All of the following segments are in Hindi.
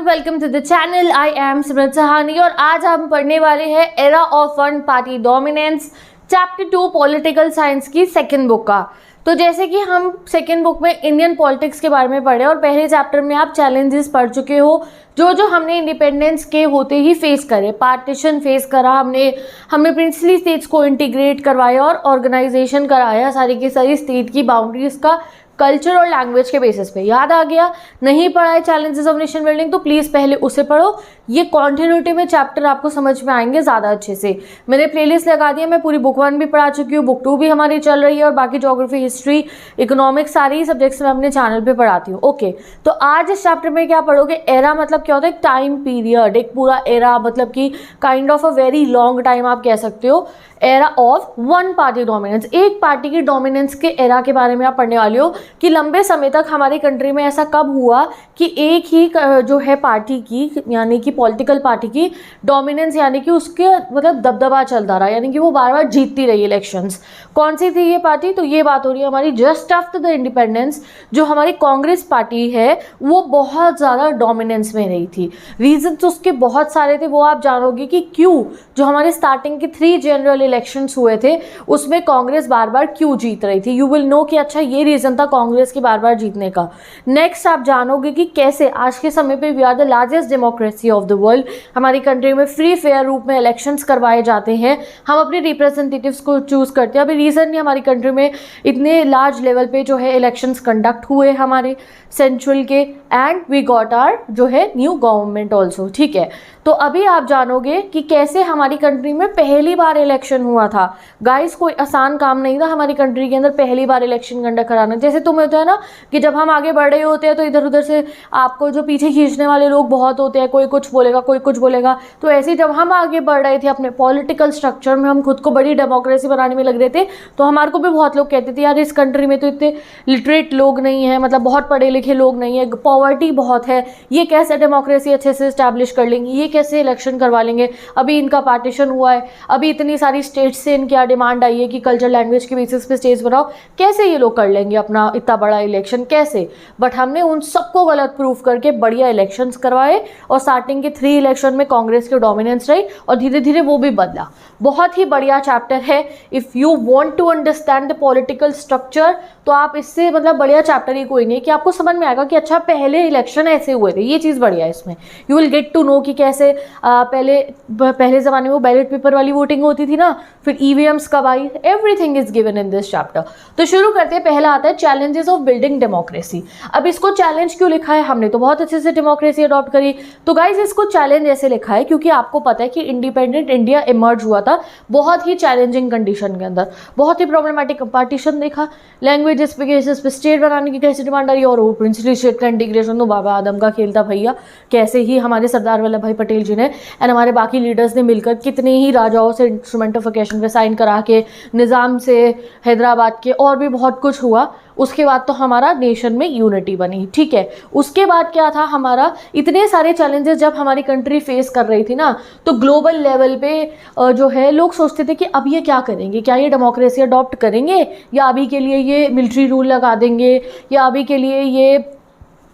Welcome to the channel. I am Simran Sahani और आज हम पढ़ने वाले हैं era of one party dominance chapter 2 political science की सेकंड बुक का। तो जैसे कि हम सेकंड बुक में इंडियन पॉलिटिक्स के बारे में पढ़े और पहले चैप्टर में आप चैलेंजेस पढ़ चुके हो जो हमने इंडिपेंडेंस के होते ही फेस करे। पार्टीशन फेस करा हमने प्रिंसली स्टेट्स को इंटीग्रेट करवाया और ऑर्गेनाइजेशन कराया सारी की सारी स्टेट की बाउंड्रीज का कल्चर और लैंग्वेज के बेसिस पे। याद आ गया? नहीं पढ़ा है चैलेंजेस ऑफ नेशन बिल्डिंग तो प्लीज़ पहले उसे पढ़ो। ये कॉन्टिन्यूटी में चैप्टर आपको समझ में आएंगे ज़्यादा अच्छे से। मैंने प्लेलिस्ट लगा दिया, मैं पूरी बुक 1 भी पढ़ा चुकी हूँ, बुक 2 भी हमारी चल रही है और बाकी ज्योग्राफी, हिस्ट्री, इकोनॉमिक्स सारी ही सब्जेक्ट्स मैं अपने चैनल पे पढ़ाती हूँ। ओके, तो आज इस चैप्टर में क्या पढ़ोगे? एरा मतलब क्या होता है? एक टाइम पीरियड, एक पूरा एरा मतलब कि kind of a very long time आप कह सकते हो। Era of one party dominance, एक पार्टी की डोमिनेंस के एरा के बारे में आप पढ़ने वाले हो कि लंबे समय तक हमारी कंट्री में ऐसा कब हुआ कि एक ही जो है पार्टी की यानी कि पॉलिटिकल पार्टी की डोमिनेंस यानी कि उसके मतलब दबदबा चलता रहा, यानी कि वो बार बार जीतती रही इलेक्शंस। कौन सी थी ये पार्टी? तो ये बात हो रही है हमारी जस्ट आफ्टर द इंडिपेंडेंस। जो हमारी कांग्रेस पार्टी है वो बहुत ज़्यादा डोमिनेंस में रही थी। रीजंस उसके बहुत सारे थे, वो आप जानोगे कि क्यों जो हमारे स्टार्टिंग के 3 जनरल इलेक्शंस हुए थे उसमें कांग्रेस बार बार क्यों जीत रही थी। यू विल नो कि अच्छा ये रीज़न था कांग्रेस की बार बार जीतने का। नेक्स्ट आप जानोगे कि कैसे आज के समय पे we are the largest democracy of the world. हमारी कंट्री में फ्री फेयर रूप में इलेक्शंस करवाए जाते हैं, हम अपने रिप्रेजेंटेटिव्स को चूज़ करते हैं। अभी रिसेंटली हमारी कंट्री में इतने लार्ज लेवल पे जो है इलेक्शंस कंडक्ट हुए हमारे सेंट्रल के, एंड वी गॉट आर जो है न्यू गवर्नमेंट ऑल्सो। ठीक है, तो अभी आप जानोगे कि कैसे हमारी कंट्री में पहली बार इलेक्शन हुआ था। गाइस कोई आसान काम नहीं था हमारी कंट्री के अंदर पहली बार इलेक्शन कंडक्ट कराना। जैसे तुम्हें होता है ना कि जब हम आगे बढ़ रहे होते हैं तो इधर उधर से आपको जो पीछे खींचने वाले लोग बहुत होते हैं, कोई कुछ बोलेगा कोई कुछ बोलेगा। तो ऐसे ही जब हम आगे बढ़ रहे थे अपने पॉलिटिकल स्ट्रक्चर में, हम खुद को बड़ी डेमोक्रेसी बनाने में लग रहे थे, तो हमारे को भी बहुत लोग कहते थे यार इस कंट्री में तो इतने लिटरेट लोग नहीं है, मतलब बहुत पढ़े लिखे लोग नहीं है, पॉवर्टी बहुत है, ये कैसे डेमोक्रेसी अच्छे से इस्टेब्लिश कर लेंगे, ये कैसे इलेक्शन करवा लेंगे। अभी इनका पार्टीशन हुआ है, अभी इतनी सारी स्टेट्स से इनकी डिमांड आई है कि कल्चर लैंग्वेज के बेसिस पे स्टेट्स बनाओ, कैसे ये लोग कर लेंगे अपना इतना बड़ा इलेक्शन, कैसे? बट हमने उन सबको गलत प्रूफ करके बढ़िया इलेक्शंस करवाए और स्टार्टिंग के 3 इलेक्शन में कांग्रेस की डोमिनेंस रही और धीरे धीरे वो भी बदला। बहुत ही बढ़िया चैप्टर है। If you want to understand the political structure तो आप इससे मतलब बढ़िया चैप्टर ही कोई नहीं कि आपको समझ में आएगा कि अच्छा पहले इलेक्शन ऐसे हुए थे। ये चीज़ बढ़िया है इसमें। You will get to know कि कैसे पहले ज़माने में वो बैलेट पेपर वाली वोटिंग होती थी ना, फिर ईवीएम्स कब आई, everything is given in this chapter. तो शुरू करते हैं। पहला आता है चैलेंजेस ऑफ बिल्डिंग डेमोक्रेसी। अब इसको चैलेंज क्यों लिखा है? हमने तो बहुत अच्छे से डेमोक्रेसी अडॉप्ट करी, तो गाइज इसको चैलेंज ऐसे लिखा है क्योंकि आपको पता है कि इंडिपेंडेंट इंडिया इमर्ज हुआ था बहुत ही चैलेंजिंग कंडीशन के अंदर, बहुत ही प्रॉब्लमेटिक पार्टीशन देखा, लैंग्वेजेस पे केसेस पे स्टेट बनाने की कैसे डिमांड आ रही है और वो प्रिंसली स्टेट का इंटीग्रेशन तो बाबा आदम का खेल था भैया। कैसे ही हमारे सरदार वल्लभ भाई पटेल जी ने एंड हमारे बाकी लीडर्स ने मिलकर कितने ही राजाओं से इंस्ट्रूमेंट ऑफ अकेशन पे साइन करा के, निज़ाम से, हैदराबाद के, और भी बहुत कुछ हुआ। उसके बाद तो हमारा नेशन में यूनिटी बनी। ठीक है, उसके बाद क्या था हमारा, इतने सारे चैलेंजेस जब हमारी कंट्री फेस कर रही थी ना, तो ग्लोबल लेवल पे जो है लोग सोचते थे कि अब ये क्या करेंगे, क्या ये डेमोक्रेसी अडॉप्ट करेंगे या अभी के लिए ये मिलिट्री रूल लगा देंगे या अभी के लिए ये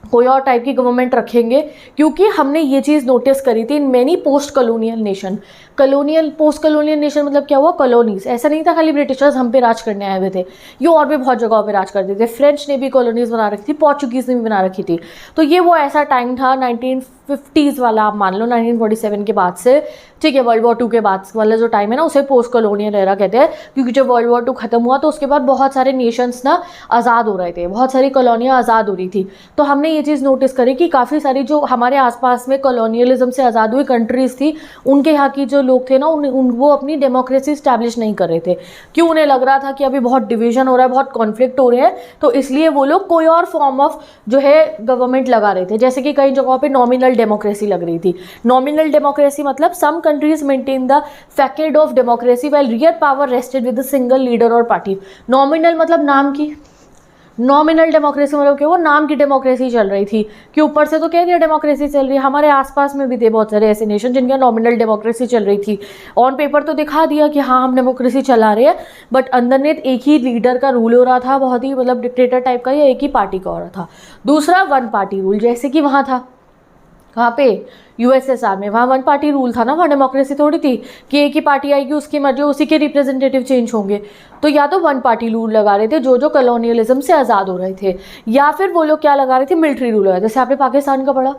कोई और टाइप की गवर्नमेंट रखेंगे। क्योंकि हमने ये चीज़ नोटिस करी थी in many post colonial nation. Post colonial nation मतलब क्या हुआ? कॉलोनीज। ऐसा नहीं था खाली ब्रिटिशर्स हम पे राज करने आए हुए थे, ये और भी बहुत जगहों पे राज करते थे। फ्रेंच ने भी कॉलोनीज बना रखी थी, पोर्चुगीज़ ने भी बना रखी थी। तो ये वो ऐसा टाइम था 1950s वाला, आप मान लो 1947 के बाद से, ठीक है, वर्ल्ड वॉर 2 के बाद वाला जो टाइम है ना उसे पोस्ट कॉलोनियल एरा कहते हैं। क्योंकि जब वर्ल्ड वॉर 2 खत्म हुआ तो उसके बाद बहुत सारे नेशंस ना आज़ाद हो रहे थे, बहुत सारी कॉलोनियाँ आज़ाद हो रही थी। तो हमने ये चीज़ नोटिस करी कि काफ़ी सारी जो हमारे आसपास में कॉलोनियलिज्म से आज़ाद हुई कंट्रीज़ थी, उनके यहाँ की जो लोग थे ना वो अपनी डेमोक्रेसी स्टैब्लिश नहीं कर रहे थे। क्यों? उन्हें लग रहा था कि अभी बहुत डिवीजन हो रहा है, बहुत कॉन्फ्लिक्ट हो रहे हैं, तो इसलिए वो लोग कोई और फॉर्म ऑफ जो है गवर्नमेंट लगा रहे थे। जैसे कि कई जगहों पे नॉमिनल डेमोक्रेसी लग रही थी। नॉमिनल डेमोक्रेसी मतलब some countries maintain the facade of democracy while real power rested with a single leader और पार्टी। नॉमिनल मतलब नाम की, नॉमिनल डेमोक्रेसी मतलब कि वो नाम की डेमोक्रेसी चल रही थी कि ऊपर से तो कह दिया डेमोक्रेसी चल रही है। हमारे आसपास में भी थे बहुत सारे ऐसे नेशन जिनका नॉमिनल डेमोक्रेसी चल रही थी। ऑन पेपर तो दिखा दिया कि हाँ हम डेमोक्रेसी चला रहे हैं, बट अंदरनेत एक ही लीडर का रूल हो रहा था, बहुत ही मतलब डिक्टेटर टाइप का, या एक ही पार्टी का हो रहा था। दूसरा वन पार्टी रूल, जैसे कि वहाँ था कहाँ पे, यूएसएसआर में। वहाँ वन पार्टी रूल था ना, वहाँ डेमोक्रेसी थोड़ी थी कि एक ही पार्टी आएगी, उसकी मर्जी, उसी के रिप्रेजेंटेटिव चेंज होंगे। तो या तो वन पार्टी रूल लगा रहे थे जो कॉलोनियलिज्म से आज़ाद हो रहे थे, या फिर वो लोग क्या लगा रहे थे, मिलिट्री रूल लगा रहे थे। जैसे आपने पाकिस्तान का पढ़ा,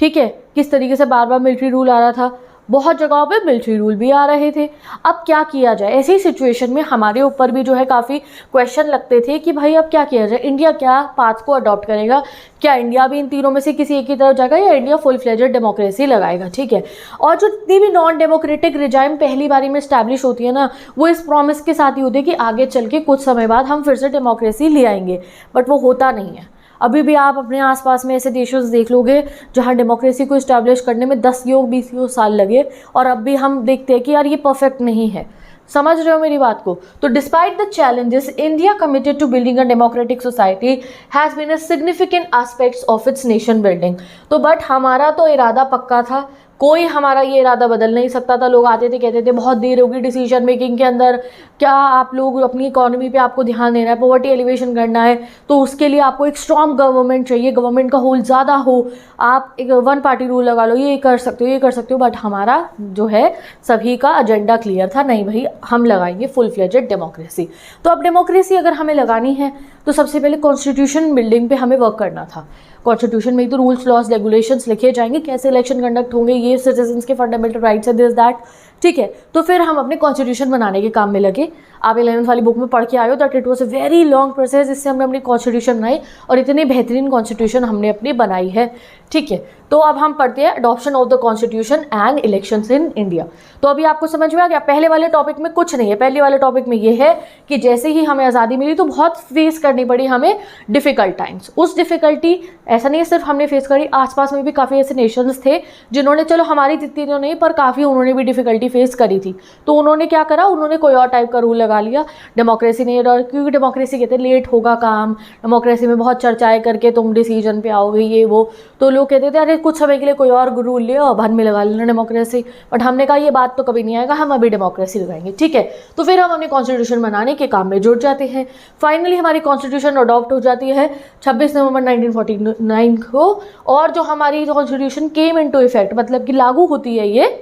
ठीक है, किस तरीके से बार बार मिलिट्री रूल आ रहा था, बहुत जगहों पे मिलिट्री रूल भी आ रहे थे। अब क्या किया जाए, ऐसी सिचुएशन में हमारे ऊपर भी जो है काफ़ी क्वेश्चन लगते थे कि भाई अब क्या किया जाए, इंडिया क्या पाथ को अडॉप्ट करेगा, क्या इंडिया भी इन तीनों में से किसी एक की तरफ जाएगा या इंडिया फुल फ्लेजेड डेमोक्रेसी लगाएगा, ठीक है। और जो जितनी भी नॉन डेमोक्रेटिक रिजाइम पहली बारी में स्टैब्लिश होती है ना, वो इस प्रॉमिस के साथ ही होती है कि आगे चल के कुछ समय बाद हम फिर से डेमोक्रेसी ले आएंगे, बट वो होता नहीं है। अभी भी आप अपने आसपास में ऐसे देशों से देख लोगे जहां डेमोक्रेसी को इस्टेब्लिश करने में 10-20 साल लगे, और अब भी हम देखते हैं कि यार ये परफेक्ट नहीं है। समझ रहे हो मेरी बात को? तो despite the challenges, India committed to building a democratic society has been a significant aspects of its nation building. तो बट हमारा तो इरादा पक्का था, कोई हमारा ये इरादा बदल नहीं सकता था। लोग आते थे कहते थे बहुत देर होगी डिसीजन मेकिंग के अंदर, क्या आप लोग अपनी इकोनॉमी पे आपको ध्यान देना है, पॉवर्टी एलिवेशन करना है, तो उसके लिए आपको एक स्ट्रॉन्ग गवर्नमेंट चाहिए, गवर्नमेंट का होल्ड ज़्यादा हो, आप एक वन पार्टी रूल लगा लो, ये कर सकते हो, ये कर सकते हो। बट हमारा जो है सभी का एजेंडा क्लियर था, नहीं भाई हम लगाएंगे फुल फ्लेजेड डेमोक्रेसी। तो अब डेमोक्रेसी अगर हमें लगानी है तो सबसे पहले कॉन्स्टिट्यूशन बिल्डिंग पे हमें वर्क करना था। कॉन्स्टिट्यूशन में ही तो रूल्स लॉज रेगुलेशंस लिखे जाएंगे, कैसे इलेक्शन कंडक्ट होंगे, ये सिटीजन्स के फंडामेंटल राइट्स है, दिस दैट, ठीक है। तो फिर हम अपने कॉन्स्टिट्यूशन बनाने के काम में लगे। आप 11th वाली बुक में पढ़ के आए हो that it was a very long process, इससे हमने अपनी कॉन्स्टिट्यूशन बनाई और इतनी बेहतरीन कॉन्स्टिट्यूशन हमने अपनी बनाई है, ठीक है। तो अब हम पढ़ते हैं adoption of the constitution and elections in India. तो अभी आपको समझ में आ गया, पहले वाले टॉपिक में कुछ नहीं है, पहले वाले टॉपिक में ये है कि जैसे ही हमें आज़ादी मिली तो बहुत फेस करनी पड़ी हमें डिफ़िकल्ट टाइम्स। उस डिफ़िकल्टी ऐसा नहीं है सिर्फ हमने फेस करी, आसपास में भी काफ़ी ऐसे नेशंस थे जिन्होंने, चलो हमारी जितनी तो नहीं पर काफ़ी उन्होंने भी डिफ़िकल्टी फेस करी थी। तो उन्होंने क्या करा, उन्होंने कोई और टाइप का रूल लगा लिया, डेमोक्रेसी नहीं, और क्योंकि डेमोक्रेसी कहते हैं लेट होगा काम, डेमोक्रेसी में बहुत चर्चाएं करके तुम डिसीजन पे आओगे, ये वो। तो लोग कहते थे अरे कुछ समय के लिए कोई और रूल ले और भन में लगा लेना डेमोक्रेसी। बट हमने कहा ये बात तो कभी नहीं आएगा, हम अभी डेमोक्रेसी लगाएंगे, ठीक है। तो फिर हम अपने कॉन्स्टिट्यूशन बनाने के काम में जुट जाते हैं। फाइनली हमारी कॉन्स्टिट्यूशन अडॉप्ट हो जाती है 26 नवंबर 1949 को, और जो हमारी कॉन्स्टिट्यूशन केम इनटू इफेक्ट, मतलब कि लागू होती है ये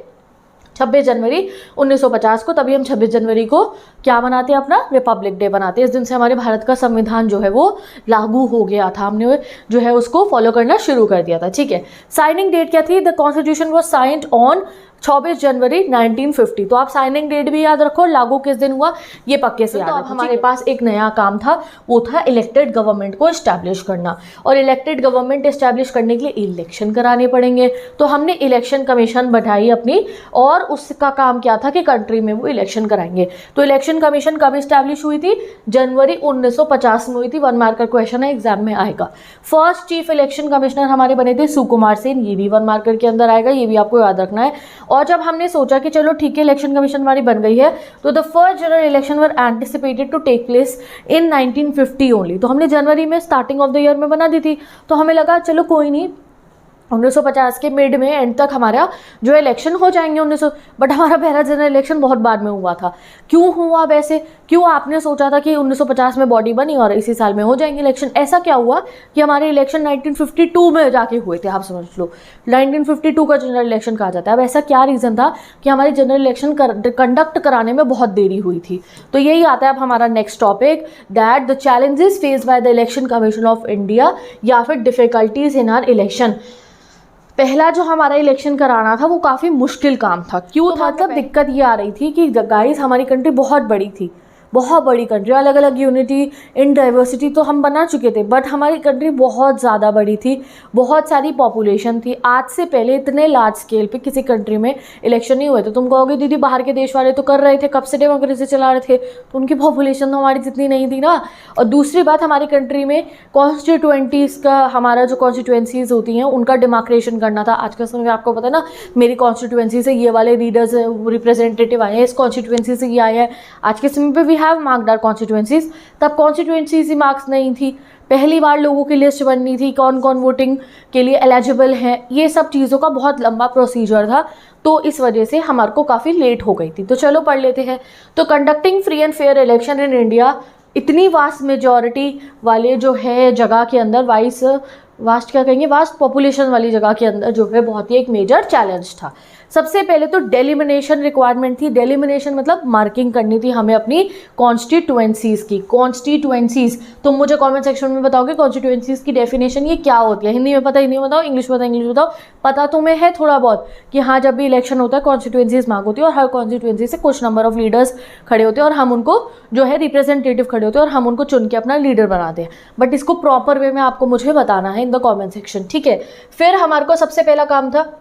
26 जनवरी 1950 को। तभी हम 26 जनवरी को क्या मनाते हैं, अपना रिपब्लिक डे बनाते हैं। इस दिन से हमारे भारत का संविधान जो है वो लागू हो गया था, हमने जो है उसको फॉलो करना शुरू कर दिया था, ठीक है। साइनिंग डेट क्या थी, the constitution was signed on 26 जनवरी 1950। तो आप साइनिंग डेट भी याद रखो, लागू किस दिन हुआ ये पक्के से याद रखो। हमारे पास एक नया काम था, वो था इलेक्टेड गवर्नमेंट को इस्टेब्लिश करना, और इलेक्टेड गवर्नमेंट इस्टेब्लिश करने के लिए इलेक्शन कराने पड़ेंगे। तो हमने इलेक्शन कमीशन बैठाई अपनी, और उसका काम क्या था कि कंट्री में वो इलेक्शन कराएंगे। तो इलेक्शन कमीशन कब इस्टेब्लिश हुई थी, जनवरी 1950 में हुई थी। 1 मार्कर क्वेश्चन है, एग्जाम में आएगा। फर्स्ट चीफ इलेक्शन कमिश्नर हमारे बने थे सुकुमार सेन, ये भी 1 मार्कर के अंदर आएगा, ये भी आपको याद रखना है। और जब हमने सोचा कि चलो ठीक है इलेक्शन कमीशन हमारी बन गई है, तो the first general election were anticipated to take place in 1950 only. तो हमने जनवरी में स्टार्टिंग ऑफ द ईयर में बना दी थी, तो हमें लगा चलो कोई नहीं 1950 के मिड में एंड तक हमारा जो इलेक्शन हो जाएंगे 1900। बट हमारा पहला जनरल इलेक्शन बहुत बाद में हुआ था। क्यों हुआ वैसे, क्यों आपने सोचा था कि 1950 में बॉडी बनी और इसी साल में हो जाएंगे इलेक्शन? ऐसा क्या हुआ कि हमारे इलेक्शन 1952 में जाके हुए थे, आप समझ लो 1952 का जनरल इलेक्शन कहा जाता है। अब ऐसा क्या रीज़न था कि हमारे जनरल इलेक्शन कंडक्ट कराने में बहुत देरी हुई थी? तो यही आता है अब हमारा next topic, that the challenges faced by the election commission of India, या फिर डिफिकल्टीज इन आर इलेक्शन। पहला जो हमारा इलेक्शन कराना था वो काफ़ी मुश्किल काम था। क्यों था? मतलब दिक्कत ये आ रही थी कि गाइस हमारी कंट्री बहुत बड़ी थी, बहुत बड़ी कंट्री, अलग अलग यूनिटी इन डाइवर्सिटी तो हम बना चुके थे, बट हमारी कंट्री बहुत ज़्यादा बड़ी थी, बहुत सारी पॉपुलेशन थी। आज से पहले इतने लार्ज स्केल पे किसी कंट्री में इलेक्शन नहीं हुए थे। तुम कहोगे दीदी बाहर के देश वाले तो कर रहे थे, कब से डेमोक्रेसी चला रहे थे, तो उनकी पॉपुलेशन तो हमारी जितनी नहीं थी ना। और दूसरी बात, हमारी कंट्री में कॉन्स्टिट्यूएंटीज़ का, हमारा जो कॉन्स्टिट्यूएंसीज होती हैं उनका डिमार्केशन करना था। आज के समय में आपको पता है ना, मेरी कॉन्स्टिट्यूएंसी से ये वाले लीडर्स रिप्रेजेंटेटिव आए हैं, इस कॉन्स्टिट्यूएंसी से ये आए हैं। आज के समय पर भी हैव मार्क्ड आवर कॉन्स्टिट्यूएंसीज, तब कॉन्स्टिट्यूएंसीज ही मार्क्स नहीं थी। पहली बार लोगों की लिस्ट बननी थी, कौन कौन वोटिंग के लिए एलिजिबल है, ये सब चीज़ों का बहुत लंबा प्रोसीजर था। तो इस वजह से हमारे को काफ़ी लेट हो गई थी। तो चलो पढ़ लेते हैं। तो conducting free and fair election in India, इतनी वास्ट मेजॉरिटी वाले जो है जगह के अंदर वास्ट क्या कहेंगे, वास्ट पॉपुलेशन वाली जगह के अंदर जो है बहुत ही एक मेजर चैलेंज था। सबसे पहले तो डेलिमिनेशन रिक्वायरमेंट थी। डेलिमिनेशन मतलब मार्किंग करनी थी हमें अपनी कॉन्स्टिट्यूएंसीज की। कॉन्स्टिट्यूएंसीज तुम मुझे कमेंट सेक्शन में बताओगे कॉन्स्टिट्यूएंसीज की डेफिनेशन ये क्या होती है। हिंदी में पता, हिंदी में बताओ, इंग्लिश में पता, इंग्लिश में बताओ। पता तुम्हें है थोड़ा बहुत कि हाँ जब भी इलेक्शन होता है कॉन्स्टिट्यूएंसीज मार्क होती है और हर कॉन्स्टिट्यूएंसी से कुछ नंबर ऑफ लीडर्स खड़े होते हैं और हम उनको जो है रिप्रेजेंटेटिव खड़े होते हैं और हम उनको चुन के अपना लीडर बनाते हैं। बट इसको प्रॉपर वे में आपको मुझे बताना है इन द कॉमेंट सेक्शन, ठीक है। फिर हमारे को सबसे पहला काम था,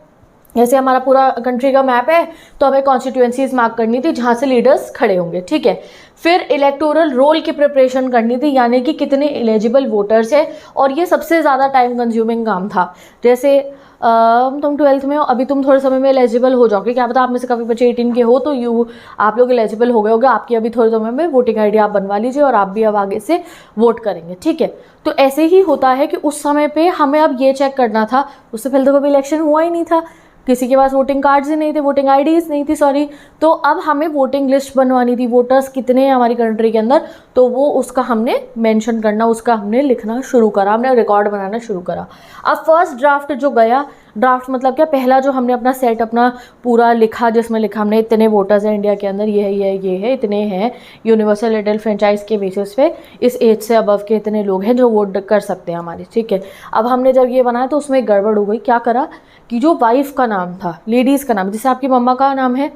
जैसे हमारा पूरा कंट्री का मैप है तो हमें कॉन्स्टिट्यूएंसीज मार्क करनी थी जहाँ से लीडर्स खड़े होंगे, ठीक है। फिर इलेक्टोरल रोल की प्रिपरेशन करनी थी, यानी कि कितने एलिजिबल वोटर्स हैं, और ये सबसे ज़्यादा टाइम कंज्यूमिंग काम था। जैसे तुम 12th में हो, अभी तुम थोड़े समय में एलिजिबल हो जाओगे, क्या पता आप में से काफ़ी बच्चे 18 के हो तो आप लोग एलिजिबल हो गए होगे, आपकी अभी थोड़े समय में वोटिंग आईडी आप बनवा लीजिए और आप भी अब आगे से वोट करेंगे, ठीक है। तो ऐसे ही होता है कि उस समय पे हमें अब ये चेक करना था, उससे पहले तो कभी इलेक्शन हुआ ही नहीं था, किसी के पास वोटिंग कार्ड्स ही नहीं थे, वोटिंग आईडीज़ नहीं थी, सॉरी। तो अब हमें वोटिंग लिस्ट बनवानी थी, वोटर्स कितने हैं हमारी कंट्री के अंदर, तो वो उसका हमने मेंशन करना, उसका हमने लिखना शुरू करा, हमने रिकॉर्ड बनाना शुरू करा। अब फर्स्ट ड्राफ्ट जो गया, ड्राफ्ट मतलब क्या, पहला जो हमने अपना सेट अपना पूरा लिखा, जिसमें लिखा हमने इतने वोटर्स हैं इंडिया के अंदर, ये है, इतने हैं यूनिवर्सल एडल्ट फ्रेंचाइज के बेसिस पे, इस एज से अबव के इतने लोग हैं जो वोट कर सकते हैं हमारे, ठीक है। अब हमने जब ये बनाया तो उसमें गड़बड़ हो गई। क्या करा कि जो वाइफ का नाम था, लेडीज़ का नाम, जैसे आपकी मम्मा का नाम है,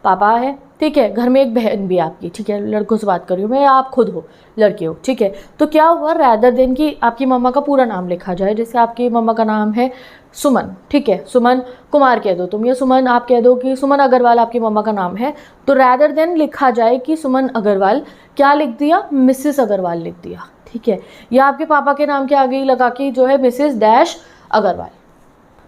पापा है, ठीक है, घर में एक बहन भी आपकी, ठीक है, लड़कों से बात कर रही हूँ मैं, आप खुद हो लड़के हो, ठीक है। तो क्या हुआ, रैदर देन कि आपकी मम्मा का पूरा नाम लिखा जाए, जैसे आपकी मम्मा का नाम है सुमन, ठीक है, सुमन कुमार कह दो तुम, या सुमन आप कह दो कि सुमन अग्रवाल आपकी मम्मा का नाम है, तो रैदर देन लिखा जाए कि सुमन अग्रवाल, क्या लिख दिया, मिसेस अग्रवाल लिख दिया, ठीक है। या आपके पापा के नाम के आगे ही लगा के जो है मिसेस डैश अग्रवाल,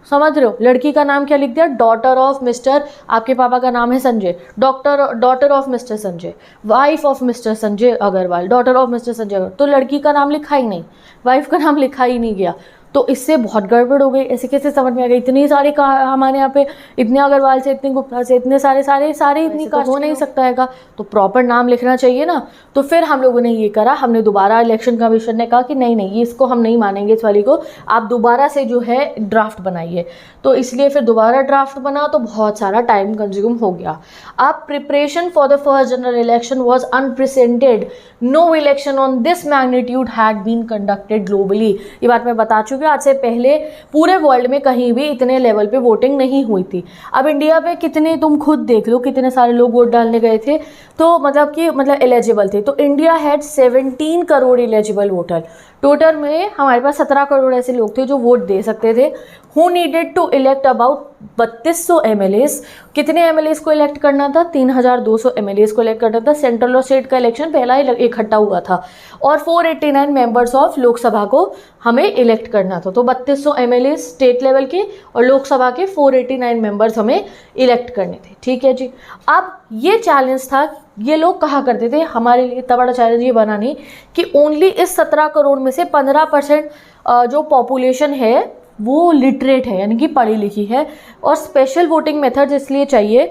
समझ रहे हो। लड़की का नाम क्या लिख दिया, डॉटर ऑफ मिस्टर, आपके पापा का नाम है Sanjay, daughter of mister Sanjay, wife of mister Sanjay Agarwal, daughter of mister Sanjay Agarwal, तो लड़की का नाम लिखा ही नहीं, वाइफ का नाम लिखा ही नहीं गया। तो इससे बहुत गड़बड़ हो गई। ऐसे कैसे समझ में आ गई, इतनी सारी हमारे यहाँ पे इतने अग्रवाल से, इतने गुप्ता से, इतने सारे इतनी कास्ट हो नहीं सकता है, तो प्रॉपर नाम लिखना चाहिए ना। तो फिर हम लोगों ने ये करा, हमने दोबारा, इलेक्शन कमीशन ने कहा कि नहीं इसको हम नहीं मानेंगे, इस वाली को आप दोबारा से जो है ड्राफ्ट बनाइए। तो इसलिए फिर दोबारा ड्राफ्ट बना तो बहुत सारा टाइम कंज्यूम हो गया। अब preparation for the first general election was unprecedented, no election on this magnitude had been conducted globally. ये बात मैं बता चुकी हूँ, आज से पहले पूरे वर्ल्ड में कहीं भी इतने लेवल पे वोटिंग नहीं हुई थी। अब इंडिया पे कितने, तुम खुद देख लो कितने सारे लोग वोट डालने गए थे, तो मतलब एलिजिबल थे। तो India had 17 crore eligible voter, total में हमारे पास 17 करोड़ ऐसे लोग थे जो वोट दे सकते थे। Who needed to elect about 3200 MLAs, कितने MLAs को इलेक्ट करना था, 3200 MLAs को इलेक्ट करना था। सेंट्रल और स्टेट का इलेक्शन पहला ही इकट्ठा हुआ था, और 489 मेंबर्स ऑफ लोकसभा को हमें इलेक्ट करना था। तो 3200 MLAs स्टेट लेवल के और लोकसभा के 489 मेंबर्स हमें इलेक्ट करने थे, ठीक है जी। अब ये चैलेंज था, ये लोग कहा करते थे, हमारे लिए इतना बड़ा चैलेंज ये बना नहीं कि ओनली इस 17 करोड़ में से 15% जो पॉपुलेशन है वो लिटरेट है, यानी कि पढ़ी लिखी है। और स्पेशल वोटिंग मेथड इसलिए चाहिए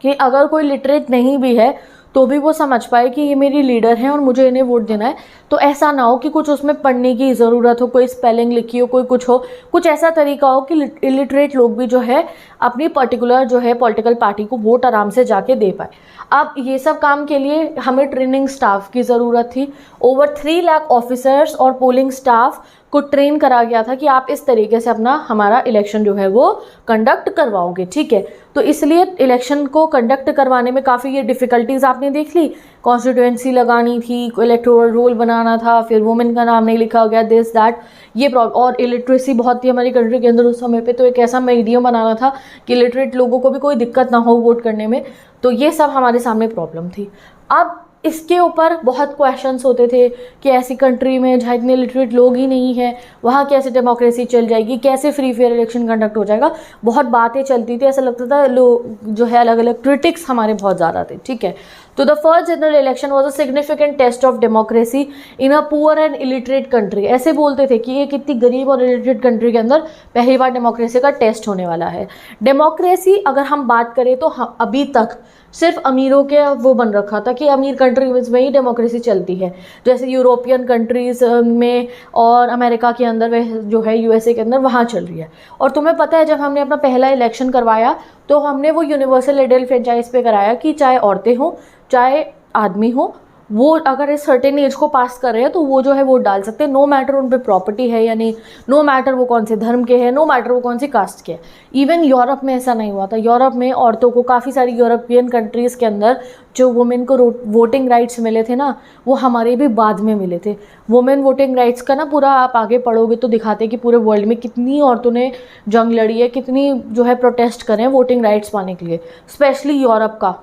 कि अगर कोई लिटरेट नहीं भी है तो भी वो समझ पाए कि ये मेरी लीडर हैं और मुझे इन्हें वोट देना है। तो ऐसा ना हो कि कुछ उसमें पढ़ने की ज़रूरत हो, कोई स्पेलिंग लिखी हो, कोई कुछ हो, कुछ ऐसा तरीका हो कि इलिटरेट लोग भी जो है अपनी पर्टिकुलर जो है पॉलिटिकल पार्टी को वोट आराम से जाके दे पाए। अब ये सब काम के लिए हमें ट्रेनिंग स्टाफ की ज़रूरत थी। ओवर 3 लाख ऑफिसर्स और पोलिंग स्टाफ को ट्रेन करा गया था कि आप इस तरीके से हमारा इलेक्शन जो है वो कंडक्ट करवाओगे, ठीक है। तो इसलिए इलेक्शन को कंडक्ट करवाने में काफ़ी ये डिफ़िकल्टीज़ आपने देख ली। कॉन्स्टिट्यूएंसी लगानी थी, इलेक्टोरल रोल बनाना था, फिर वुमेन का नाम नहीं लिखा गया, दिस दैट, ये प्रॉब्लम। और इलिटरेसी बहुत थी हमारी कंट्री के अंदर उस समय पे, तो एक ऐसा मीडियम बनाना था कि इलिटरेट लोगों को भी कोई दिक्कत ना हो वोट करने में। तो ये सब हमारे सामने प्रॉब्लम थी। अब इसके ऊपर बहुत क्वेश्चंस होते थे कि ऐसी कंट्री में जहाँ इतने लिटरेट लोग ही नहीं हैं, वहाँ कैसे डेमोक्रेसी चल जाएगी, कैसे फ्री फेयर इलेक्शन कंडक्ट हो जाएगा। बहुत बातें चलती थी, ऐसा लगता था लोग जो है अलग अलग क्रिटिक्स हमारे बहुत ज़्यादा थे, ठीक है। तो the first general election was a significant test of democracy in a poor and illiterate country. ऐसे बोलते थे कि ये कितनी गरीब और इलिटरेट कंट्री के अंदर पहली बार डेमोक्रेसी का टेस्ट होने वाला है। डेमोक्रेसी अगर हम बात करें तो अभी तक सिर्फ अमीरों के वो बन रखा था कि अमीर कंट्रीज में ही डेमोक्रेसी चलती है, जैसे यूरोपियन कंट्रीज में और अमेरिका के अंदर वह जो है यूएसए के अंदर वहाँ चल रही है। और तुम्हें पता है जब हमने अपना पहला इलेक्शन करवाया तो हमने वो यूनिवर्सल एडल्ट फ्रेंचाइज पे कराया कि चाहे औरतें हों चाहे आदमी हो, वो अगर इस सर्टेन एज को पास कर रहे हैं तो वो जो है वोट डाल सकते हैं, नो मैटर उन पे प्रॉपर्टी है या नहीं, नो मैटर वो कौन से धर्म के हैं, नो मैटर वो कौन सी कास्ट के हैं। इवन यूरोप में ऐसा नहीं हुआ था। यूरोप में औरतों को काफ़ी सारी यूरोपियन कंट्रीज़ के अंदर जो वुमेन को वोटिंग राइट्स मिले थे ना, वो हमारे भी बाद में मिले थे। वुमेन वोटिंग राइट्स का ना पूरा आप आगे पढ़ोगे तो दिखाते हैं कि पूरे वर्ल्ड में कितनी औरतों ने जंग लड़ी है, कितनी जो है प्रोटेस्ट करें वोटिंग राइट्स पाने के लिए, स्पेशली यूरोप का।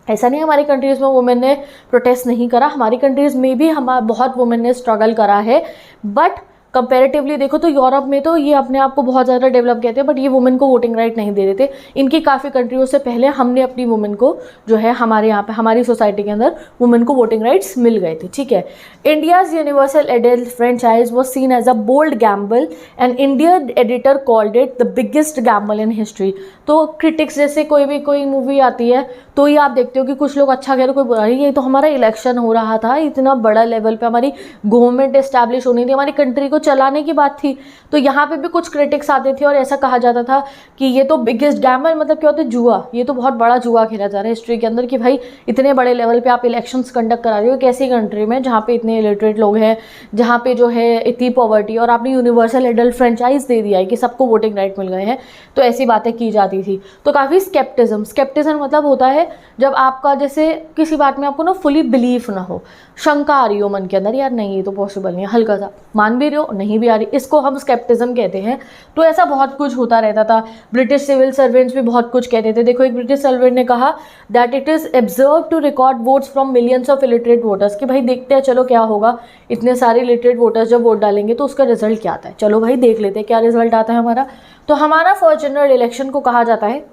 ऐसा नहीं हमारी कंट्रीज़ में वुमेन ने प्रोटेस्ट नहीं करा, हमारी कंट्रीज़ में भी बहुत वुमेन ने स्ट्रगल करा है, बट कंपैरेटिवली देखो तो यूरोप में तो ये अपने आप को बहुत ज़्यादा डेवलप कहते हैं, बट ये वुमेन को वोटिंग राइट नहीं दे रहे थे। इनकी काफ़ी कंट्रियों से पहले हमने अपनी वुमेन को जो है हमारे यहाँ पे हमारी सोसाइटी के अंदर वुमेन को वोटिंग राइट्स मिल गए थे, ठीक है। India's universal adult franchise was seen as a bold gamble and Indian editor called it the biggest gamble in history. तो क्रिटिक्स जैसे कोई मूवी आती है तो ये आप देखते हो कि कुछ लोग अच्छा कह रहे, कोई बुरा, ये तो हमारा इलेक्शन हो रहा था, इतना बड़ा लेवल पे हमारी गवर्नमेंट एस्टैब्लिश होनी थी, हमारी कंट्री को चलाने की बात थी। तो यहाँ पे भी कुछ क्रिटिक्स आते थे और ऐसा कहा जाता था कि ये तो बिगेस्ट गैम्बल, मतलब क्या होता है, जुआ, ये तो बहुत बड़ा जुआ खेला जा रहा है हिस्ट्री के अंदर कि भाई इतने बड़े लेवल पे आप इलेक्शंस कंडक्ट करा रहे हो, कैसी कंट्री में जहाँ पे इतने इलिटरेट लोग हैं, जहाँ पे जो है इतनी पॉवर्टी, और आपने यूनिवर्सल एडल्ट फ्रेंचाइज दे दिया है कि सबको वोटिंग राइट मिल गए हैं। तो ऐसी बातें की जाती थी। तो काफ़ी स्केप्टिज्म मतलब होता है जब आपका जैसे किसी बात में आपको ना फुली बिलीफ ना हो, शंका आ रही हो मन के अंदर, यार नहीं ये तो पॉसिबल नहीं है, हल्का सा मान भी रहे हो नहीं भी आ रही, इसको हम स्केप्टिज्म कहते हैं। तो ऐसा बहुत कुछ होता रहता था। ब्रिटिश सिविल सर्वेंट्स भी बहुत कुछ कहते थे। देखो एक ब्रिटिश सर्वेंट ने कहा that it is absurd to record votes from millions of illiterate voters, कि भाई देखते हैं चलो क्या होगा, इतने सारे इलिटरेट वोटर्स जब वोट डालेंगे तो उसका रिजल्ट क्या आता है, चलो भाई देख लेते हैं क्या रिजल्ट आता है हमारा। तो हमारा फर्स्ट जनरल इलेक्शन को कहा जाता है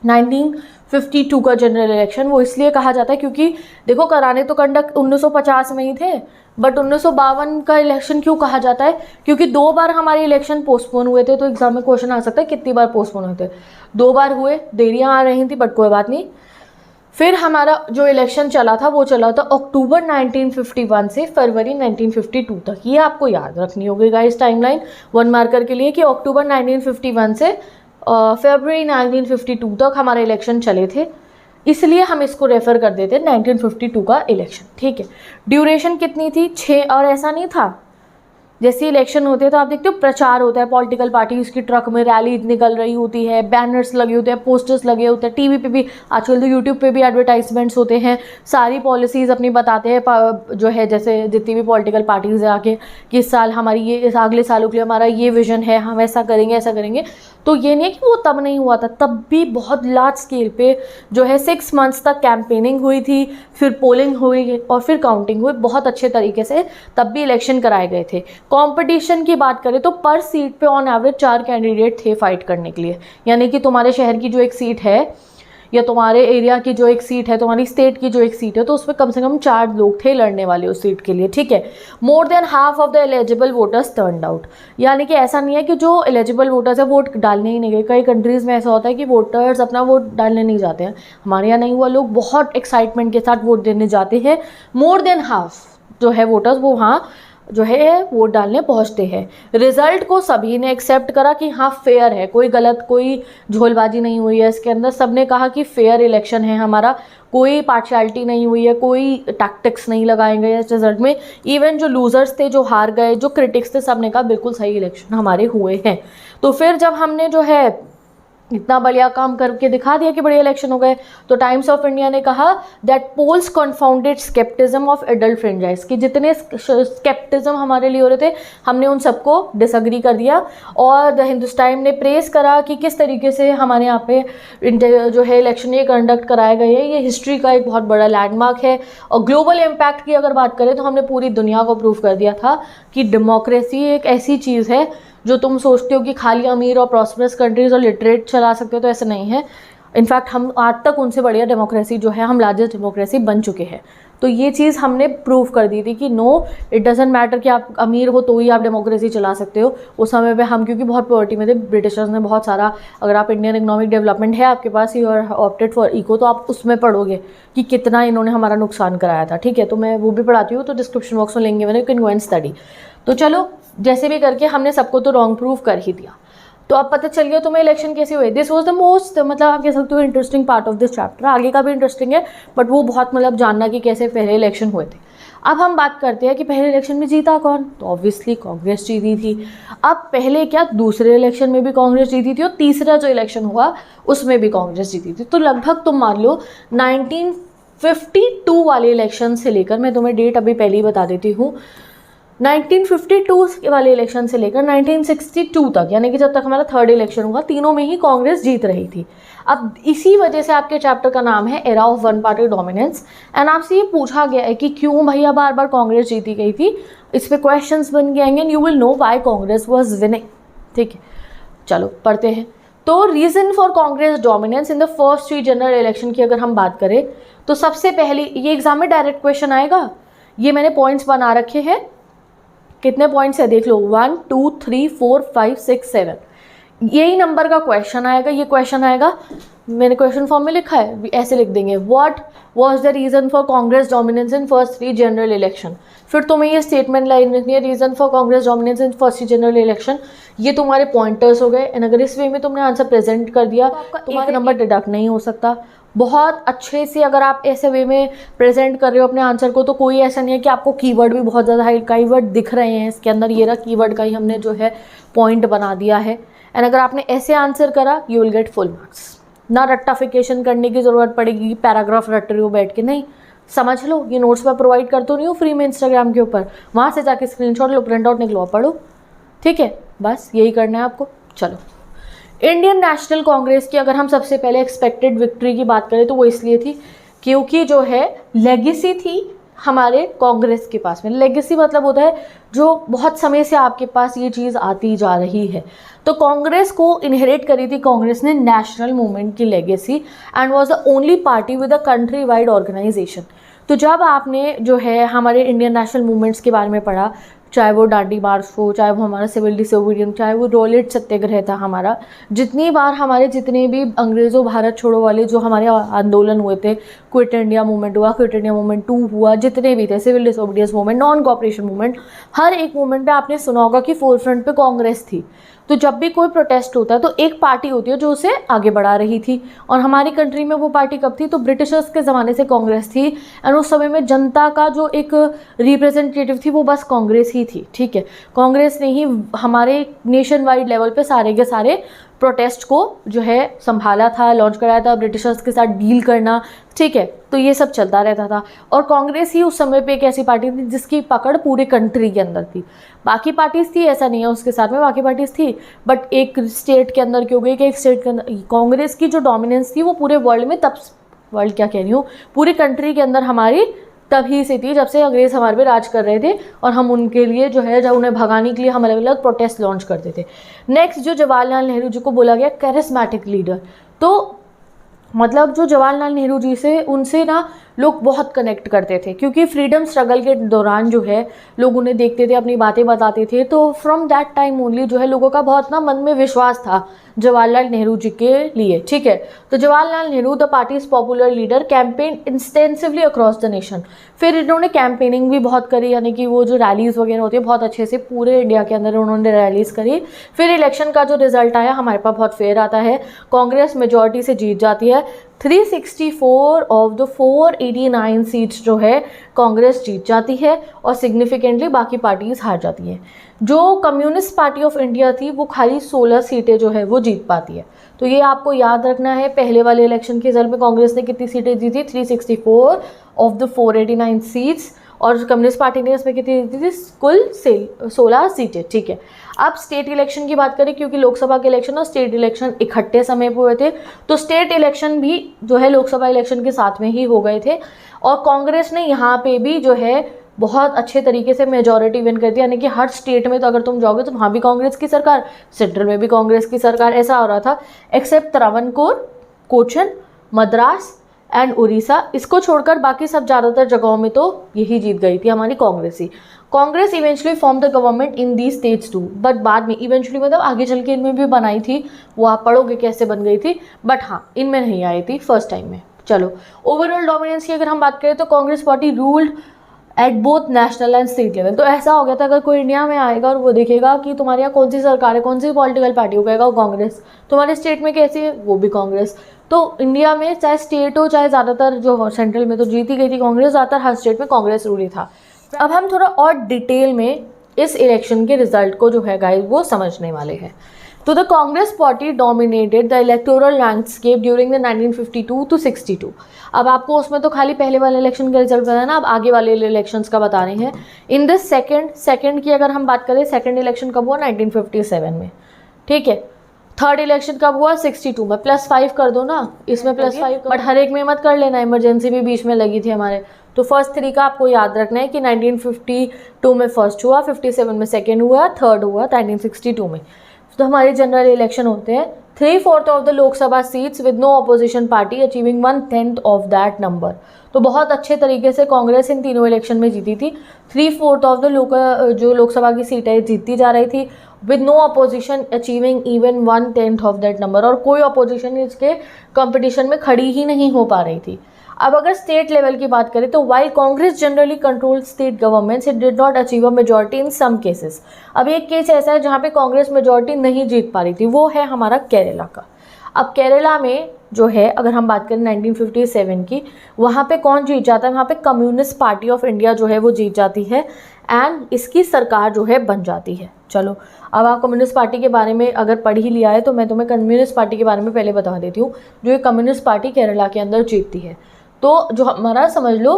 1952 का जनरल इलेक्शन। वो इसलिए कहा जाता है क्योंकि देखो कराने तो कंडक्ट 1950 में ही थे, बट 1952 का इलेक्शन क्यों कहा जाता है, क्योंकि 2 बार हमारे इलेक्शन पोस्टपोन हुए थे। तो एग्जाम में क्वेश्चन आ सकता है कितनी बार पोस्टपोन हुए थे, 2 बार हुए, देरियां आ रही थी, बट कोई बात नहीं। फिर हमारा जो इलेक्शन चला था वो चला था अक्टूबर 1951 से फरवरी 1952 तक। ये आपको याद रखनी होगी गाइस टाइमलाइन 1 मार्कर के लिए कि अक्टूबर 1951 से फरवरी 1952 तक हमारे इलेक्शन चले थे, इसलिए हम इसको रेफ़र कर देते हैं 1952 का इलेक्शन, ठीक है। ड्यूरेशन कितनी थी, 6, और ऐसा नहीं था जैसे इलेक्शन होते हैं तो आप देखते हो प्रचार होता है, पॉलिटिकल पार्टी उसकी ट्रक में रैली निकल रही होती है, बैनर्स लगे होते हैं, पोस्टर्स लगे होते हैं, टीवी पे भी, आजकल तो यूट्यूब पे भी एडवर्टाइजमेंट्स होते हैं, सारी पॉलिसीज़ अपनी बताते हैं जो है, जैसे जितनी भी पॉलिटिकल पार्टीज़ है आके कि इस साल हमारी ये, इस अगले सालों के लिए हमारा ये विजन है, हम ऐसा करेंगे ऐसा करेंगे। तो ये नहीं है कि वो तब नहीं हुआ था, तब भी बहुत लार्ज स्केल पे जो है 6 मंथ्स तक कैंपेनिंग हुई थी, फिर पोलिंग हुई और फिर काउंटिंग हुई, बहुत अच्छे तरीके से तब भी इलेक्शन कराए गए थे। कंपटीशन की बात करें तो पर सीट पे ऑन एवरेज 4 कैंडिडेट थे फाइट करने के लिए, यानी कि तुम्हारे शहर की जो एक सीट है या तुम्हारे एरिया की जो एक सीट है, तुम्हारी स्टेट की जो एक सीट है, तो उसमें कम से कम 4 लोग थे लड़ने वाले उस सीट के लिए, ठीक है। More than half of the eligible voters turned out, यानी कि ऐसा नहीं है कि जो एलिजिबल वोटर्स है वोट डालने ही नहीं गए। कई कंट्रीज़ में ऐसा होता है कि वोटर्स अपना वोट डालने नहीं जाते हैं, हमारे यहाँ नहीं हुआ, लोग बहुत एक्साइटमेंट के साथ वोट देने जाते हैं। मोर देन हाफ जो है वोटर्स वो वहाँ जो है वोट डालने पहुंचते हैं। रिजल्ट को सभी ने एक्सेप्ट करा कि हाँ फेयर है, कोई गलत, कोई झोलबाजी नहीं हुई है इसके अंदर, सबने कहा कि फेयर इलेक्शन है हमारा, कोई पार्शियलिटी नहीं हुई है, कोई टैक्टिक्स नहीं लगाए गए इस रिजल्ट में। इवन जो लूजर्स थे, जो हार गए, जो क्रिटिक्स थे, सबने कहा बिल्कुल सही इलेक्शन हमारे हुए हैं। तो फिर जब हमने जो है इतना बढ़िया काम करके दिखा दिया कि बढ़िया इलेक्शन हो गए, तो टाइम्स ऑफ इंडिया ने कहा that polls confounded scepticism of adult franchise, कि जितने स्केप्टिज्म हमारे लिए हो रहे थे हमने उन सबको डिसएग्री कर दिया। और द हिंदुस्तान ने प्रेस करा कि किस तरीके से हमारे यहाँ पे जो है इलेक्शन ये कंडक्ट कराए गए हैं, ये हिस्ट्री का एक बहुत बड़ा लैंडमार्क है। और ग्लोबल इम्पैक्ट की अगर बात करें तो हमने पूरी दुनिया को प्रूव कर दिया था कि डेमोक्रेसी एक ऐसी चीज़ है जो तुम सोचते हो कि खाली अमीर और प्रॉस्परस कंट्रीज और लिटरेट चला सकते हो, तो ऐसा नहीं है। इनफैक्ट हम आज तक उनसे बढ़िया डेमोक्रेसी जो है, हम लार्जेस्ट डेमोक्रेसी बन चुके हैं। तो ये चीज़ हमने प्रूव कर दी थी कि नो, इट डजेंट मैटर कि आप अमीर हो तो ही आप डेमोक्रेसी चला सकते हो। उस समय पे हम क्योंकि बहुत पॉवर्टी में थे, ब्रिटिशर्स ने बहुत सारा, अगर आप इंडियन इकोनॉमिक डेवलपमेंट है आपके पास, you are opted for eco, तो आप उसमें पढ़ोगे कि कितना इन्होंने हमारा नुकसान कराया था। ठीक है, तो मैं वो भी पढ़ाती हूँ, तो डिस्क्रिप्शन बॉक्स में लेंगे मैंने, you can go and study. तो चलो, जैसे भी करके हमने सबको तो रॉन्ग प्रूव कर ही दिया। तो अब पता चल गया तुम्हें इलेक्शन कैसे हुए। दिस वॉज द मोस्ट, मतलब आप कह सकते हो interesting part of this chapter. आगे का भी इंटरेस्टिंग है, बट वो बहुत मतलब जानना कि कैसे पहले इलेक्शन हुए थे। अब हम बात करते हैं कि पहले इलेक्शन में जीता कौन, तो ऑब्वियसली कांग्रेस जीती थी। अब पहले क्या, दूसरे इलेक्शन में भी कांग्रेस जीती थी और तीसरा जो इलेक्शन हुआ उसमें भी कांग्रेस जीती थी। तो लगभग तुम मान लो 1952 वाले इलेक्शन से लेकर, मैं तुम्हें डेट अभी पहले ही बता देती हूँ, 1952 वाले इलेक्शन से लेकर 1962 तक, यानी कि जब तक हमारा थर्ड इलेक्शन हुआ, तीनों में ही कांग्रेस जीत रही थी। अब इसी वजह से आपके चैप्टर का नाम है era of one party dominance. And आपसे ये पूछा गया है कि क्यों भैया बार बार कांग्रेस जीती गई थी। इस पे क्वेश्चंस बन गए and you will know why Congress was winning. ठीक है, चलो पढ़ते हैं। तो reason for Congress dominance in the first 3 general election की अगर हम बात करें, तो सबसे पहले, ये एग्जाम में डायरेक्ट क्वेश्चन आएगा, ये मैंने पॉइंट्स बना रखे हैं। कितने पॉइंट्स है देख लो, 1 2 3 4 5 6 7, यही नंबर का क्वेश्चन आएगा। ये क्वेश्चन आएगा, मैंने क्वेश्चन फॉर्म में लिखा है, ऐसे लिख देंगे, what was the reason for Congress dominance in first 3 general election. फिर तुम्हें ये स्टेटमेंट लाइन लिखनी है, reason for Congress dominance in first 3 general election. ये तुम्हारे पॉइंटर्स हो गए। एंड अगर इस वे में तुमने आंसर प्रेजेंट कर दिया तो तुम्हारा नंबर डिडक्ट नहीं हो सकता। बहुत अच्छे से अगर आप ऐसे वे में प्रेजेंट कर रहे हो अपने आंसर को, तो कोई ऐसा नहीं है कि आपको कीवर्ड भी बहुत ज़्यादा हाई कीवर्ड दिख रहे हैं इसके अंदर, ये रहा कीवर्ड का ही हमने जो है पॉइंट बना दिया है। एंड अगर आपने ऐसे आंसर करा, you will get full marks. ना रट्टाफिकेशन करने की ज़रूरत पड़ेगी, पैराग्राफ रट रहे हो बैठ के, नहीं, समझ लो, ये नोट्स मैं प्रोवाइड कर तो नहीं हूँ फ्री में इंस्टाग्राम के ऊपर, वहाँ से जाके स्क्रीनशॉट लो, प्रिंट आउट निकलो, पढ़ो। ठीक है, बस यही करना है आपको। चलो, इंडियन नेशनल कांग्रेस की अगर हम सबसे पहले एक्सपेक्टेड विक्ट्री की बात करें, तो वो इसलिए थी क्योंकि जो है लेगेसी थी हमारे कांग्रेस के पास में। लेगेसी मतलब होता है जो बहुत समय से आपके पास ये चीज़ आती जा रही है। तो कांग्रेस को इनहेरिट करी थी कांग्रेस ने नेशनल मूवमेंट की legacy, and was the only party with a country wide organisation. तो जब आपने जो है हमारे इंडियन नेशनल मूवमेंट्स के बारे में पढ़ा, चाहे वो डांडी मार्च हो, चाहे वो हमारा सिविल डिसोबीडियंस, चाहे वो रॉलेट सत्याग्रह था हमारा, जितनी बार हमारे जितने भी अंग्रेज़ों भारत छोड़ो वाले जो हमारे आंदोलन हुए थे, क्विट इंडिया मूवमेंट हुआ, क्विट इंडिया मूवमेंट 2 हुआ, जितने भी थे, civil disobedience movement, non cooperation movement, हर एक मूवमेंट पे आपने सुना होगा कि फोरफ्रंट पे कांग्रेस थी। तो जब भी कोई प्रोटेस्ट होता है तो एक पार्टी होती है जो उसे आगे बढ़ा रही थी, और हमारी कंट्री में वो पार्टी कब थी, तो ब्रिटिशर्स के ज़माने से कांग्रेस थी। एंड उस समय में जनता का जो एक रिप्रेजेंटेटिव थी वो बस कांग्रेस ही थी। ठीक है, कांग्रेस ने ही हमारे नेशन वाइड लेवल पे सारे के सारे प्रोटेस्ट को जो है संभाला था, लॉन्च कराया था, ब्रिटिशर्स के साथ डील करना। ठीक है, तो ये सब चलता रहता था, और कांग्रेस ही उस समय पे एक ऐसी पार्टी थी जिसकी पकड़ पूरे कंट्री के अंदर थी। बाकी पार्टीज थी, ऐसा नहीं है उसके साथ में बाकी पार्टीज थी, बट एक स्टेट के अंदर क्यों गई कि एक स्टेट के अंदर कांग्रेस की जो डोमिनेंस थी वो पूरे वर्ल्ड में, तब वर्ल्ड क्या कह रही हूँ, पूरे कंट्री के अंदर हमारी तभी से थी जब से अंग्रेज हमारे पे राज कर रहे थे, और हम उनके लिए जो है, जब उन्हें भगाने के लिए हम अलग अलग प्रोटेस्ट लॉन्च करते थे। नेक्स्ट जो जवाहरलाल नेहरू जी को बोला गया कैरिस्मेटिक लीडर, तो मतलब जो जवाहरलाल नेहरू जी से, उनसे ना लोग बहुत कनेक्ट करते थे, क्योंकि फ्रीडम स्ट्रगल के दौरान जो है लोग उन्हें देखते थे, अपनी बातें बताते थे। तो फ्रॉम दैट टाइम ओनली जो है लोगों का बहुत ना मन में विश्वास था जवाहरलाल नेहरू जी के लिए। ठीक है, तो Jawaharlal Nehru the party's popular leader campaign intensively across the nation. फिर इन्होंने कैंपेनिंग भी बहुत करी, यानी कि वो जो रैलीज वगैरह होती है बहुत अच्छे से पूरे इंडिया के अंदर उन्होंने रैलीज करी। फिर इलेक्शन का जो रिजल्ट आया हमारे पास बहुत फेयर आता है, कांग्रेस मेजॉरिटी से जीत जाती है। 364 ऑफ द 489 सीट्स जो है कांग्रेस जीत जाती है, और सिग्निफिकेंटली बाकी पार्टीज हार जाती हैं। जो कम्युनिस्ट पार्टी ऑफ इंडिया थी वो खाली 16 सीटें जो है वो जीत पाती है। तो ये आपको याद रखना है, पहले वाले इलेक्शन के रिजल्ट में कांग्रेस ने कितनी सीटें जीती, 364 ऑफ द 489 सीट्स, और कम्युनिस्ट पार्टी ने इसमें कितनी जीती थी, कुल 16 सीटें। ठीक है, अब स्टेट इलेक्शन की बात करें, क्योंकि लोकसभा के इलेक्शन और स्टेट इलेक्शन इकट्ठे समय पर हुए थे, तो स्टेट इलेक्शन भी जो है लोकसभा इलेक्शन के साथ में ही हो गए थे, और कांग्रेस ने यहाँ पे भी जो है बहुत अच्छे तरीके से मेजॉरिटी विन कर दी। यानी कि हर स्टेट में तो अगर तुम जाओगे तो वहाँ भी कांग्रेस की सरकार, सेंट्रल में भी कांग्रेस की सरकार, ऐसा हो रहा था, accept Travancore Kochan, Madras and Orissa. इसको छोड़कर बाकी सब ज़्यादातर जगहों में तो यही जीत गई थी हमारी कांग्रेस ही। Congress eventually form the government in the states too, but बाद में इवेंचुअली मतलब आगे चल के इनमें भी बनाई थी, वो आप पढ़ोगे कैसे बन गई थी, बट हाँ इनमें नहीं आई थी फर्स्ट टाइम में। चलो ओवरऑल डोमिनेंस की अगर हम बात करें तो Congress party ruled at both national and state level. तो ऐसा हो गया था अगर कोई इंडिया में आएगा और वो देखेगा कि तुम्हारे यहाँ कौन सी सरकार है, कौन सी पॉलिटिकल पार्टी, हो कहेगा वो कांग्रेस। तुम्हारे स्टेट में कैसी है, वो भी कांग्रेस। तो इंडिया में चाहे स्टेट हो चाहे ज़्यादातर जो सेंट्रल में तो जीती गई थी कांग्रेस, ज़्यादातर हर स्टेट में कांग्रेस रूल ही था। अब हम थोड़ा और डिटेल में इस इलेक्शन के रिजल्ट को जो है गाइस वो समझने वाले हैं। तो the Congress party dominated the electoral landscape during the 1952 to 62। अब आपको उसमें तो खाली पहले वाले इलेक्शन का रिजल्ट पता है ना, अब आगे वाले इलेक्शंस का बता रहे हैं। इन द सेकंड की अगर हम बात करें, सेकंड इलेक्शन कब हुआ 1957 में, ठीक है। थर्ड इलेक्शन कब हुआ 62 में, +5 कर दो ना इसमें +5, बट हर एक में मत कर लेना, इमरजेंसी भी बीच में लगी थी हमारे। तो फर्स्ट 3 का आपको याद रखना है कि 1952 में फर्स्ट हुआ, 57 में सेकेंड हुआ, थर्ड हुआ 1962 में। तो हमारे जनरल इलेक्शन होते हैं 3/4 of the Lok Sabha seats with no opposition party achieving 1/10 of that number. तो बहुत अच्छे तरीके से कांग्रेस इन तीनों इलेक्शन में जीती थी। 3/4 ऑफ द जो लोकसभा की सीटें जीतती जा रही थी with no opposition achieving even 1/10 of that number, और कोई अपोजिशन इसके कंपटीशन में खड़ी ही नहीं हो पा रही थी। अब अगर स्टेट लेवल की बात करें तो while Congress generally control state governments, it did not achieve a majority in some cases. अब एक केस ऐसा है जहाँ पे कांग्रेस मेजॉरिटी नहीं जीत पा रही थी, वो है हमारा केरला का। अब केरला में जो है अगर हम बात करें 1957 की, वहाँ पे कौन जीत जाता है, वहाँ पे कम्युनिस्ट पार्टी ऑफ इंडिया जो है वो जीत जाती है एंड इसकी सरकार जो है बन जाती है। चलो अब आप कम्युनिस्ट पार्टी के बारे में अगर पढ़ ही लिया है तो मैं तुम्हें कम्युनिस्ट पार्टी के बारे में पहले बता देती हूँ। जो ये कम्युनिस्ट पार्टी केरला के अंदर जीतती है, तो जो हमारा समझ लो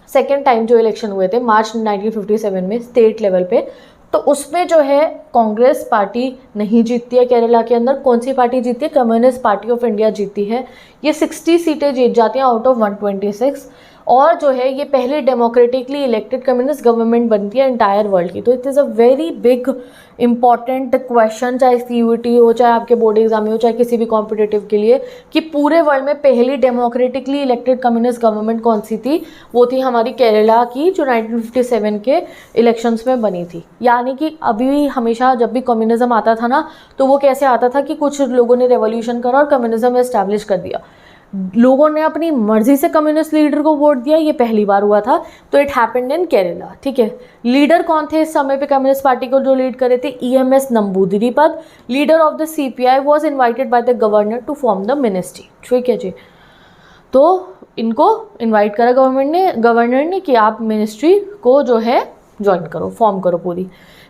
सेकेंड टाइम जो इलेक्शन हुए थे मार्च 1957 में स्टेट लेवल पे, तो उसमें जो है कांग्रेस पार्टी नहीं जीतती है केरला के अंदर। कौन सी पार्टी जीतती है, कम्युनिस्ट पार्टी ऑफ इंडिया जीतती है। ये 60 सीटें जीत जाती हैं आउट ऑफ 126, और जो है ये पहले डेमोक्रेटिकली इलेक्टेड कम्युनिस्ट गवर्नमेंट बनती है इंटायर वर्ल्ड की। तो it is a very big important question, चाहे सीयूईटी हो, चाहे आपके बोर्ड एग्जाम में हो, चाहे किसी भी कॉम्पिटिटिव के लिए, कि पूरे वर्ल्ड में पहली डेमोक्रेटिकली इलेक्टेड कम्युनिस्ट गवर्नमेंट कौन सी थी, वो थी हमारी केरला की, जो 1957 के इलेक्शंस में बनी थी। यानी कि अभी हमेशा जब भी कम्युनिज्म आता था ना, तो वो कैसे आता था कि कुछ लोगों ने रेवोल्यूशन करा और कम्युनिज्म एस्टैब्लिश कर दिया। लोगों ने अपनी मर्जी से कम्युनिस्ट लीडर को वोट दिया, ये पहली बार हुआ था। तो इट हैपेंड इन केरला, ठीक है। लीडर कौन थे इस समय पे कम्युनिस्ट पार्टी को जो लीड करे थे, EMS Namboodiripad. Leader of the CPI was invited by the governor to form the ministry, ठीक है जी। तो इनको इनवाइट करा गवर्नर ने कि आप मिनिस्ट्री को जो है ज्वाइन करो, फॉर्म करो पूरी।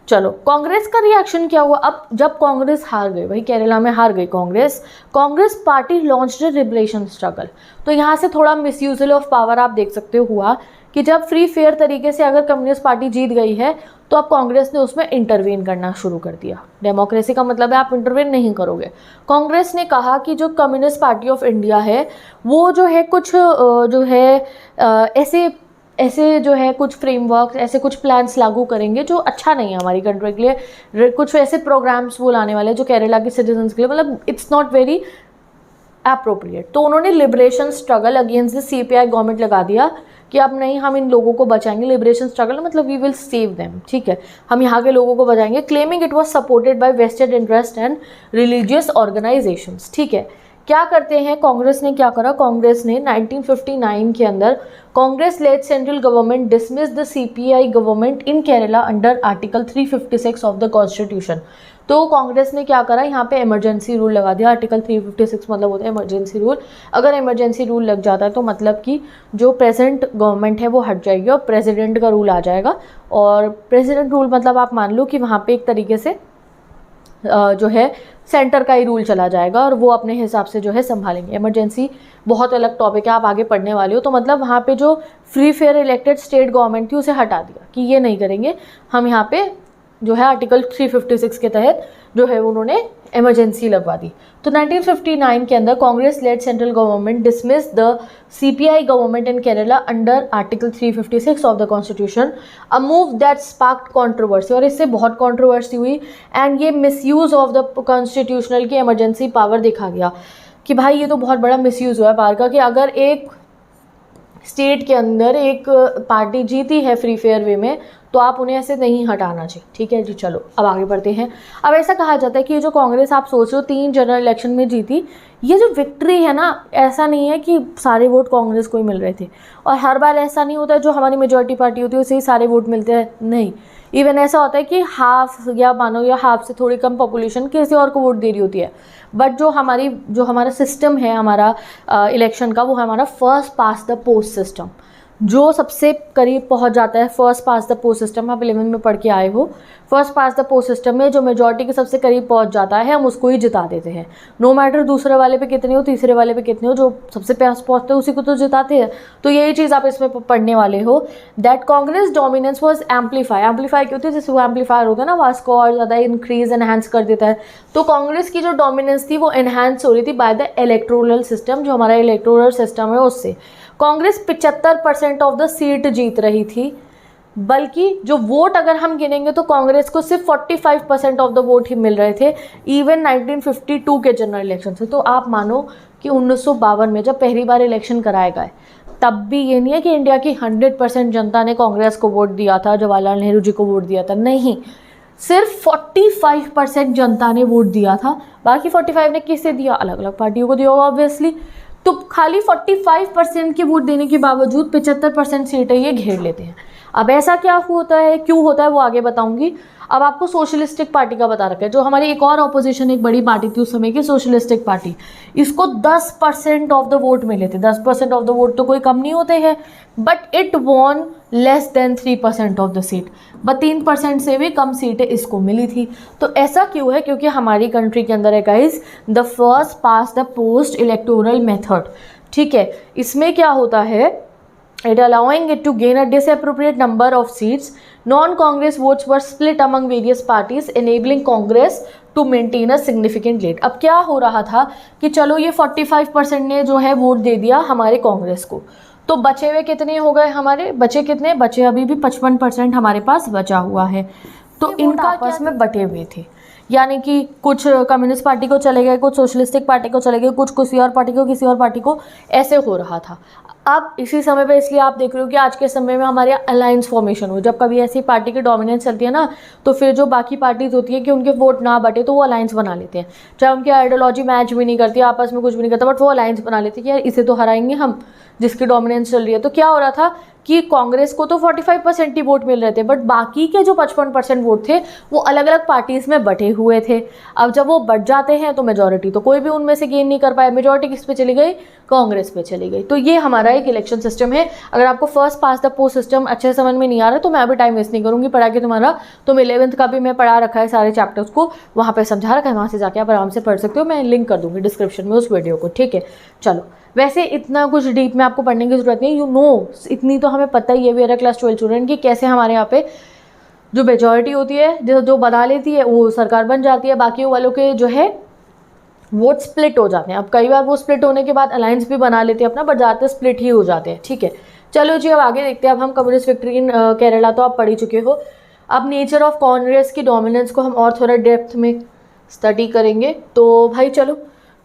चलो कांग्रेस का रिएक्शन क्या हुआ। अब जब कांग्रेस हार गई, भाई केरला में हार गई Congress party launched a liberation struggle. तो यहाँ से थोड़ा मिसयूजल ऑफ पावर आप देख सकते हो हुआ कि जब फ्री फेयर तरीके से अगर कम्युनिस्ट पार्टी जीत गई है तो अब कांग्रेस ने उसमें इंटरवीन करना शुरू कर दिया। डेमोक्रेसी का मतलब है आप इंटरवीन नहीं करोगे। कांग्रेस ने कहा कि जो कम्युनिस्ट पार्टी ऑफ इंडिया है वो जो है कुछ जो है ऐसे जो है कुछ फ्रेमवर्क, ऐसे कुछ प्लान्स लागू करेंगे जो अच्छा नहीं है हमारी कंट्री के लिए। कुछ ऐसे प्रोग्राम्स वो लाने वाले जो केरला के सिटीजन्स के लिए, मतलब इट्स नॉट वेरी अप्रोप्रिएट। तो उन्होंने liberation struggle against the CPI government लगा दिया कि अब नहीं, हम इन लोगों को बचाएंगे। लिबरेशन स्ट्रगल मतलब वी विल सेव देम, ठीक है, हम यहाँ के लोगों को बचाएंगे। Claiming it was supported by vested interest and religious organisations, ठीक है। क्या करते हैं कांग्रेस ने, क्या करा कांग्रेस ने 1959 के अंदर Congress led central government dismiss the CPI government in Kerala under article 356 of the constitution. तो कांग्रेस ने क्या करा, यहाँ पे इमरजेंसी रूल लगा दिया। आर्टिकल 356 मतलब होता है इमरजेंसी रूल। अगर इमरजेंसी रूल लग जाता है तो मतलब कि जो प्रेजेंट गवर्नमेंट है वो हट जाएगी और प्रेसिडेंट का रूल आ जाएगा। और प्रेसिडेंट रूल मतलब आप मान लो कि वहाँ पे एक तरीके से जो है सेंटर का ही रूल चला जाएगा और वो अपने हिसाब से जो है संभालेंगे। इमरजेंसी बहुत अलग टॉपिक है, आप आगे पढ़ने वाले हो। तो मतलब वहाँ पे जो free fair elected state government थी उसे हटा दिया कि ये नहीं करेंगे हम, यहाँ पे जो है आर्टिकल 356 के तहत जो है उन्होंने इमरजेंसी लगवा दी। तो 1959 के अंदर Congress led central government dismiss the CPI government in Kerala under article 356 of the constitution, a move that sparked controversy. और इससे बहुत कंट्रोवर्सी हुई एंड ये मिसयूज ऑफ द कॉन्स्टिट्यूशनल की इमरजेंसी पावर देखा गया। कि भाई ये तो बहुत बड़ा मिसयूज़ हुआ है पावर का, कि अगर एक स्टेट के अंदर एक पार्टी जीती है फ्री फेयर वे में तो आप उन्हें ऐसे नहीं हटाना चाहिए। ठीक है जी, चलो अब आगे बढ़ते हैं। अब ऐसा कहा जाता है कि ये जो कांग्रेस आप सोच रहे हो 3 जनरल इलेक्शन में जीती, ये जो विक्ट्री है ना, ऐसा नहीं है कि सारे वोट कांग्रेस को ही मिल रहे थे, और हर बार ऐसा नहीं होता है जो हमारी मेजॉरिटी पार्टी होती है उसे ही सारे वोट मिलते हैं, नहीं। इवन ऐसा होता है कि हाफ या मानो या हाफ से थोड़ी कम पॉपुलेशन किसी और को वोट दे रही होती है, बट जो हमारा सिस्टम है हमारा इलेक्शन का, वो है हमारा first pass the post system. जो सबसे करीब पहुंच जाता है, first pass the post system, आप 11 में पढ़ के आए हो, first pass the post system में जो मेजॉरिटी के सबसे करीब पहुंच जाता है हम उसको ही जिता देते हैं। नो मैटर दूसरे वाले पे कितने हो, तीसरे वाले पे कितने हो, जो सबसे पास पहुंचते हैं उसी को तो जिताते हैं। तो यही चीज़ आप इसमें पढ़ने वाले हो, that Congress dominance was amplify क्यों होती है, जैसे वो एम्पलीफायर होता है ना, आवाज़ को और ज़्यादा इंक्रीज एनहांस कर देता है। तो कांग्रेस की जो डोमिनेंस थी वो एनहांस हो रही थी बाय द इलेक्टोरल सिस्टम, जो हमारा इलेक्टोरल सिस्टम है उससे। कांग्रेस 75% ऑफ द सीट जीत रही थी, बल्कि जो वोट अगर हम गिनेंगे तो कांग्रेस को सिर्फ 45% ऑफ द वोट ही मिल रहे थे, इवन 1952 के जनरल इलेक्शन से। तो आप मानो कि 1952 में जब पहली बार इलेक्शन कराया गया, तब भी ये नहीं है कि इंडिया की 100% जनता ने कांग्रेस को वोट दिया था, जवाहरलाल नेहरू जी को वोट दिया था, नहीं, सिर्फ 45% जनता ने वोट दिया था। बाकी 45 ने किसे दिया, अलग अलग पार्टियों को दिया ऑब्वियसली। तो खाली 45% के वोट देने के बावजूद 75% सीटें ये घेर लेते हैं। अब ऐसा क्या होता है, क्यों होता है, वो आगे बताऊंगी। अब आपको सोशलिस्टिक पार्टी का बता रखा है, जो हमारी एक और ऑपोजिशन एक बड़ी पार्टी थी उस समय की, सोशलिस्टिक पार्टी, इसको 10% ऑफ द वोट मिले थे। 10% ऑफ द वोट तो कोई कम नहीं होते हैं, but it won less than 3% of the seat, but 3% से भी कम सीटें इसको मिली थी। तो ऐसा क्यों है, क्योंकि हमारी कंट्री के अंदर है guys the first pass the post electoral method. ठीक है, इसमें क्या होता है, it allowing it to gain a disappropriate number of seats, non-Congress votes were split among various parties, enabling Congress to maintain a significant lead। अब क्या हो रहा था कि चलो ये 45% ने जो है वोट दे दिया हमारे कांग्रेस को, तो बचे हुए कितने हो गए, हमारे बचे कितने, बचे अभी भी 55% हमारे पास बचा हुआ है। तो इनका आपस में बटे हुए थे, यानी कि कुछ कम्युनिस्ट पार्टी को चले गए, कुछ सोशलिस्टिक पार्टी को चले गए, कुछ किसी और पार्टी को, किसी और पार्टी को, ऐसे हो रहा था। अब इसी समय पे इसलिए आप देख रहे हो कि आज के समय में हमारे अलायंस फॉर्मेशन हो, जब कभी ऐसी पार्टी की डोमिनेंस चलती है ना, तो फिर जो बाकी पार्टीज होती है कि उनके वोट ना बटे तो वो अलायंस बना लेते हैं, चाहे उनकी आइडियोलॉजी मैच भी नहीं करती, आपस में कुछ भी नहीं करता, बट वो अलायंस बना लेते हैं कि यार इसे तो हराएंगे हम, जिसकी डोमिनेंस चल रही है। तो क्या हो रहा था कि कांग्रेस को तो 45% ही वोट मिल रहे थे, बट बाकी के जो 55% वोट थे वो अलग अलग पार्टीज में बटे हुए थे। अब जब वो बट जाते हैं तो मेजॉरिटी तो कोई भी उनमें से गेन नहीं कर पाया, मेजॉरिटी किस पे चली गई, कांग्रेस पे चली गई। तो ये हमारा एक इलेक्शन सिस्टम है। अगर आपको first pass the post system अच्छे समझ में नहीं आ रहा तो मैं अभी टाइम वेस्ट नहीं करूँगी पढ़ा के तुम्हारा, तुम 11th का भी मैं पढ़ा रखा है, सारे चैप्टर्स को वहाँ पर समझा रखा है, वहाँ से जाके आप आराम से पढ़ सकते हो, मैं लिंक कर दूँगी डिस्क्रिप्शन में उस वीडियो को। ठीक है, चलो, वैसे इतना कुछ डीप में आपको पढ़ने की जरूरत नहीं, यू नो इतनी तो हमें पता ही है वी आर क्लास 12 स्टूडेंट की कैसे हमारे यहाँ पे जो मेजॉरिटी होती है जो बना लेती है वो सरकार बन जाती है, बाकी वालों के जो है वोट स्प्लिट हो जाते हैं। अब कई बार वो स्प्लिट होने के बाद अलायंस भी बना लेते हैं अपना, बट ज़्यादातर स्प्लिट ही हो जाते हैं। ठीक है, चलो जी अब आगे देखते हैं। अब हम कम्युनिस्ट विक्ट्री इन केरला तो आप पढ़ ही चुके हो। अब नेचर ऑफ कांग्रेस की डोमिनेंस को हम और थोड़ा डेप्थ में स्टडी करेंगे। तो भाई चलो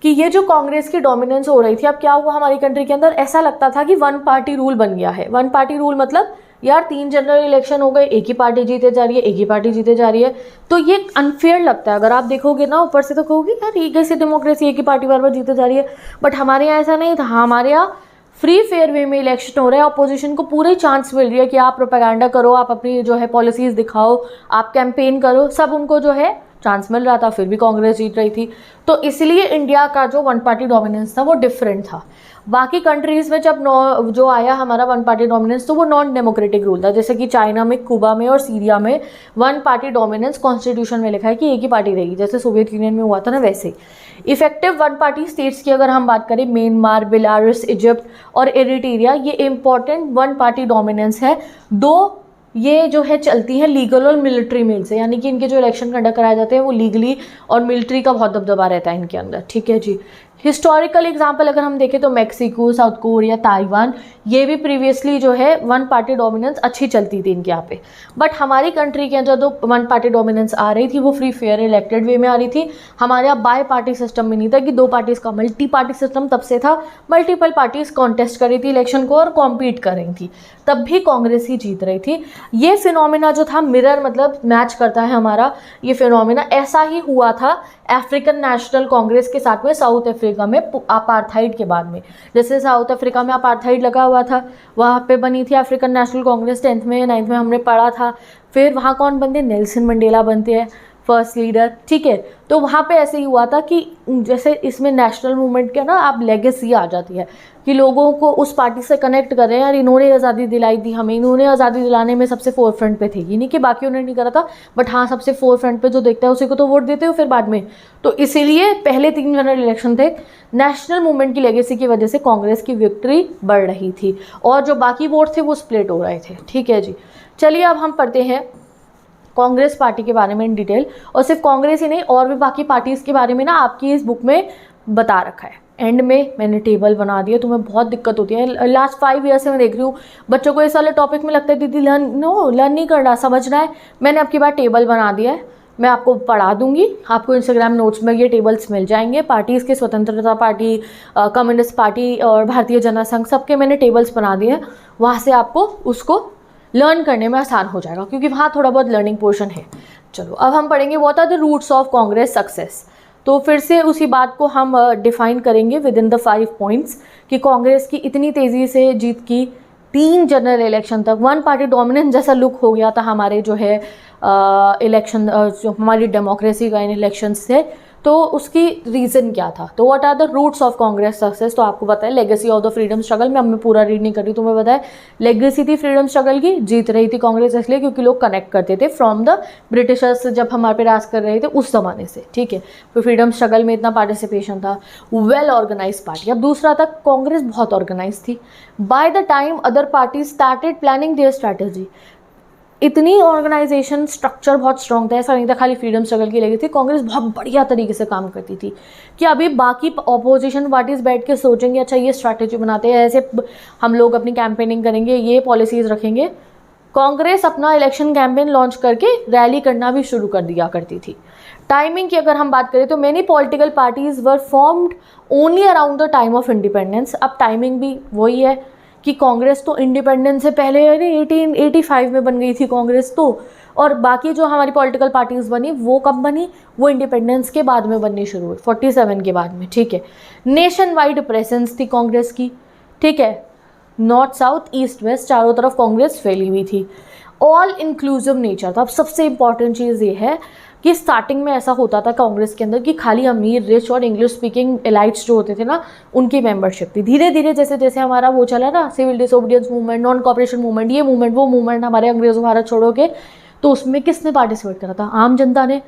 कि ये जो कांग्रेस की डोमिनेंस हो रही थी, अब क्या हुआ हमारी कंट्री के अंदर, ऐसा लगता था कि वन पार्टी रूल बन गया है। वन पार्टी रूल मतलब यार 3 जनरल इलेक्शन हो गए, एक ही पार्टी जीते जा रही है, एक ही पार्टी जीते जा रही है, तो ये अनफेयर लगता है। अगर आप देखोगे ना ऊपर से तो कहोगे यार ये कैसी डेमोक्रेसी, एक ही पार्टी बार बार जीते जा रही है, बट हमारे यहाँ ऐसा नहीं था। हमारे यहाँ फ्री फेयर वे में इलेक्शन हो रहा है, अपोजिशन को पूरी चांस मिल रही है कि आप प्रोपेगेंडा करो, आप अपनी जो है पॉलिसीज़ दिखाओ, आप कैंपेन करो, सब उनको जो है चांस मिल रहा था, फिर भी कांग्रेस जीत रही थी। तो इसलिए इंडिया का जो वन पार्टी डोमिनेंस था वो डिफरेंट था। बाकी कंट्रीज़ में जब जो आया हमारा वन पार्टी डोमिनेंस तो वो नॉन डेमोक्रेटिक रूल था, जैसे कि चाइना में, कुबा में और सीरिया में वन पार्टी डोमिनेंस कॉन्स्टिट्यूशन में लिखा है कि एक ही पार्टी रहेगी, जैसे सोवियत यूनियन में हुआ था ना वैसे ही। इफेक्टिव वन पार्टी स्टेट्स की अगर हम बात करें, म्यांमार, बेलारूस, इजिप्ट और एरिट्रिया, ये इंपॉर्टेंट वन पार्टी डोमिनेंस है। 2 ये जो है चलती है लीगल और मिलिट्री मेल से, यानी कि इनके जो इलेक्शन कंडक्ट कराए जाते हैं वो लीगली और मिलिट्री का बहुत दबदबा रहता है इनके अंदर, ठीक है जी। हिस्टोरिकल एग्जाम्पल अगर हम देखें तो मैक्सिको, साउथ कोरिया, ताइवान, ये भी प्रीवियसली जो है वन पार्टी डोमिनेंस अच्छी चलती थी इनके यहाँ पे। बट हमारी कंट्री के अंदर जो वन पार्टी डोमिनेंस आ रही थी वो फ्री फेयर इलेक्टेड वे में आ रही थी। हमारे यहाँ बाय पार्टी सिस्टम में नहीं था कि दो पार्टीज़ का, मल्टी पार्टी सिस्टम तब से था। मल्टीपल पार्टीज कॉन्टेस्ट कर रही थी इलेक्शन को और कॉम्पीट कर रही थी, तब भी कांग्रेस ही जीत रही थी। ये फिनोमिना जो था मिरर मतलब मैच करता है हमारा ये फिनोमिना, ऐसा ही हुआ था अफ्रीकन नेशनल कांग्रेस के साथ में साउथ अफ्रीका में अपार्थाइड के बाद में। जैसे साउथ अफ्रीका में अपार्थाइड लगा हुआ था, वहाँ पे बनी थी अफ्रीकन नेशनल कांग्रेस, 10th में 9th में हमने पढ़ा था। फिर वहाँ कौन बनते, नेल्सन मंडेला बनते हैं फर्स्ट लीडर, ठीक है। तो वहाँ पे ऐसे ही हुआ था कि जैसे इसमें नेशनल मूवमेंट के ना आप लेगेसी आ जाती है कि लोगों को उस पार्टी से कनेक्ट कर रहे हैं, यार इन्होंने आज़ादी दिलाई थी हमें, इन्होंने आज़ादी दिलाने में सबसे फोर फ्रंट पे थे, ये नहीं कि बाकी उन्होंने नहीं करा था, बट हाँ सबसे फोर फ्रंट पे जो देखता है उसी को तो वोट देते हो फिर बाद में। तो इसीलिए पहले 3 जनरल इलेक्शन थे, नेशनल मूवमेंट की लेगेसी की वजह से कांग्रेस की विक्ट्री बढ़ रही थी और जो बाकी वोट थे वो स्प्लिट हो रहे थे, ठीक है जी। चलिए अब हम पढ़ते हैं कांग्रेस पार्टी के बारे में इन डिटेल, और सिर्फ कांग्रेस ही नहीं और भी बाकी पार्टीज़ के बारे में ना आपकी इस बुक में बता रखा है। एंड में मैंने टेबल बना दिया, तुम्हें बहुत दिक्कत होती है लास्ट 5 ईयर से मैं देख रही हूँ बच्चों को इस वाले टॉपिक में लगता है दीदी लर्न नहीं करना, समझना है। मैंने आपकी बार टेबल बना दिया है, मैं आपको पढ़ा दूंगी, आपको इंस्टाग्राम नोट्स में ये टेबल्स मिल जाएंगे। पार्टीज़ के स्वतंत्रता पार्टी, कम्युनिस्ट पार्टी और भारतीय जनता संघ सबके मैंने टेबल्स बना दिए हैं, वहाँ से आपको उसको लर्न करने में आसान हो जाएगा क्योंकि वहाँ थोड़ा बहुत लर्निंग पोर्शन है। चलो अब हम पढ़ेंगे what are the roots of Congress success. तो फिर से उसी बात को हम डिफाइन करेंगे विद इन द 5 पॉइंट्स कि कांग्रेस की इतनी तेज़ी से जीत की 3 जनरल इलेक्शन तक, वन पार्टी डोमिनेंस जैसा लुक हो गया था हमारे जो है इलेक्शन, जो हमारी डेमोक्रेसी का इन इलेक्शन से, तो उसकी रीज़न क्या था। तो what are the roots of Congress success, तो आपको पता है legacy of the freedom struggle में, अब मैं पूरा रीड नहीं कर रही, तुम्हें पता है लेगेसी थी फ्रीडम स्ट्रगल की, जीत रही थी कांग्रेस इसलिए क्योंकि लोग कनेक्ट करते थे फ्रॉम द ब्रिटिशर्स जब हमारे पे राज कर रहे थे उस ज़माने से, ठीक है। तो फ्रीडम स्ट्रगल में इतना पार्टिसिपेशन था, वेल ऑर्गेनाइज पार्टी। अब दूसरा था कांग्रेस बहुत ऑर्गेनाइज थी। Bye the time other party started planning their strategy, इतनी ऑर्गेनाइजेशन स्ट्रक्चर बहुत स्ट्रॉन्ग था, ऐसा नहीं था खाली फ्रीडम स्ट्रगल की लगी थी, कांग्रेस बहुत बढ़िया तरीके से काम करती थी कि अभी बाकी ऑपोजिशन पार्टीज बैठ के सोचेंगे अच्छा ये स्ट्रैटेजी बनाते हैं, ऐसे हम लोग अपनी कैंपेनिंग करेंगे, ये पॉलिसीज़ रखेंगे। कांग्रेस अपना इलेक्शन कैंपेन लॉन्च करके रैली करना भी शुरू कर दिया करती थी। टाइमिंग की अगर हम बात करें तो many political parties were formed only around the time of independence. अब टाइमिंग भी वही है कि कांग्रेस तो इंडिपेंडेंस से पहले 1885 में बन गई थी कांग्रेस तो, और बाकी जो हमारी पॉलिटिकल पार्टीज़ बनी वो कब बनी, वो इंडिपेंडेंस के बाद में बननी शुरू हुई 47 के बाद में, ठीक है। नेशन वाइड प्रेजेंस थी कांग्रेस की, ठीक है, नॉर्थ साउथ ईस्ट वेस्ट चारों तरफ कांग्रेस फैली हुई थी। ऑल इंक्लूसिव नेचर था। अब सबसे इंपॉर्टेंट चीज़ ये है कि स्टार्टिंग में ऐसा होता था कांग्रेस के अंदर कि खाली अमीर, रिच और इंग्लिश स्पीकिंग एलाइट्स जो होते थे ना उनकी मेंबरशिप थी। धीरे धीरे जैसे जैसे हमारा वो चला ना civil disobedience movement, non cooperation movement, ये मूवमेंट वो मूवमेंट हमारे अंग्रेज़ों भारत छोड़ो के, तो उसमें किसने पार्टिसिपेट करा था, आम जनता ने।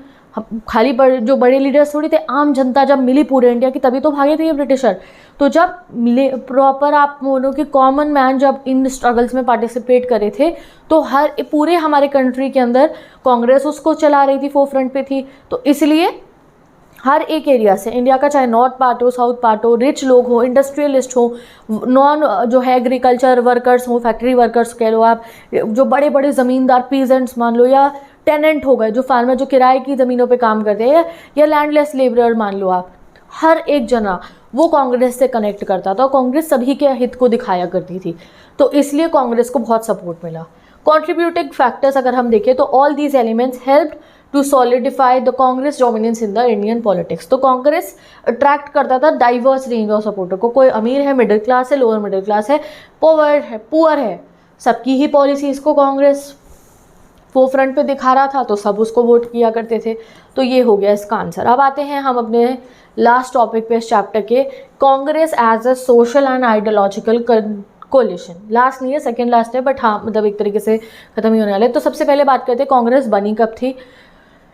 खाली जो बड़े लीडर्स थोड़ी थे, आम जनता जब मिली पूरे इंडिया की तभी तो भागे थे ये ब्रिटिशर। तो जब मिले प्रॉपर आप बोलो कि कॉमन मैन जब इन स्ट्रगल्स में पार्टिसिपेट करे थे तो हर पूरे हमारे कंट्री के अंदर कांग्रेस उसको चला रही थी, फोर फ्रंट पे थी। तो इसलिए हर एक एरिया से इंडिया का, चाहे नॉर्थ पार्ट हो, साउथ पार्ट हो, रिच लोग हो, इंडस्ट्रियलिस्ट हो, नॉन जो है एग्रीकल्चर वर्कर्स हो, फैक्ट्री वर्कर्स कह लो आप, जो बड़े बड़े ज़मींदार पीजेंट्स मान लो, या टेनेंट हो गए जो फार्मर जो किराए की ज़मीनों पे काम करते हैं, या लैंडलेस लेबरर मान लो आप, हर एक जना वो कांग्रेस से कनेक्ट करता था और कांग्रेस सभी के हित को दिखाया करती थी। तो इसलिए कांग्रेस को बहुत सपोर्ट मिला। कॉन्ट्रीब्यूटिंग फैक्टर्स अगर हम देखें तो all these elements help to solidify the Congress dominance in the Indian politics. तो कांग्रेस अट्रैक्ट करता था डाइवर्स रेंज ऑफ सपोर्टर को, कोई अमीर है, मिडिल क्लास है, लोअर मिडिल क्लास है, पुअर है, सबकी ही पॉलिसीज़ को कांग्रेस फोर फ्रंट पे दिखा रहा था तो सब उसको वोट किया करते थे। तो ये हो गया इसका आंसर। अब आते हैं हम अपने लास्ट टॉपिक पे इस चैप्टर के, Congress as a social and ideological coalition. Last नहीं है, सेकंड लास्ट है, बट हाँ मतलब एक तरीके से खत्म ही होने वाले। तो सबसे पहले बात करते हैं कांग्रेस बनी कब थी।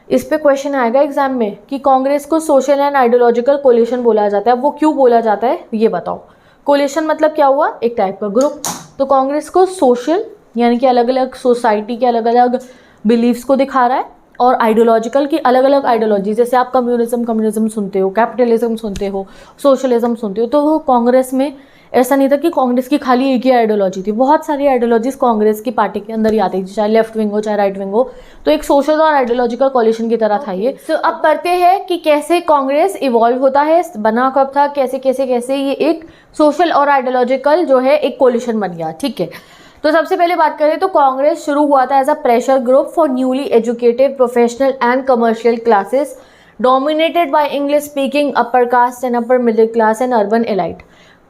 इस पे क्वेश्चन आएगा एग्जाम में कि कांग्रेस को सोशल एंड आइडियोलॉजिकल कोलिशन बोला जाता है, वो क्यों बोला जाता है ये बताओ। कोलिशन मतलब क्या हुआ, एक टाइप का ग्रुप। तो कांग्रेस को सोशल यानी कि अलग अलग सोसाइटी के अलग अलग बिलीव्स को दिखा रहा है, और आइडियोलॉजिकल की अलग अलग आइडियोलॉजी, जैसे आप कम्युनिज्म सुनते हो, कैपिटलिज्म सुनते हो, सोशलिज्म सुनते हो, तो कांग्रेस में ऐसा नहीं था कि कांग्रेस की खाली एक ही आइडियोलॉजी थी, बहुत सारी आइडियोलॉजीज कांग्रेस की पार्टी के अंदर ही आती थी, चाहे लेफ्ट विंग हो चाहे राइट विंग हो, तो एक सोशल और आइडियोलॉजिकल कॉलिशन की तरह था ये। तो अब पढ़ते हैं कि कैसे कांग्रेस इवॉल्व होता है, बना कब था, कैसे कैसे कैसे ये एक सोशल और आइडियोलॉजिकल जो है एक कॉलिशन बन गया। ठीक है, तो सबसे पहले बात करें तो कांग्रेस शुरू हुआ था as a pressure group for newly educated professional and commercial classes dominated by English speaking upper caste and upper middle class and urban elite.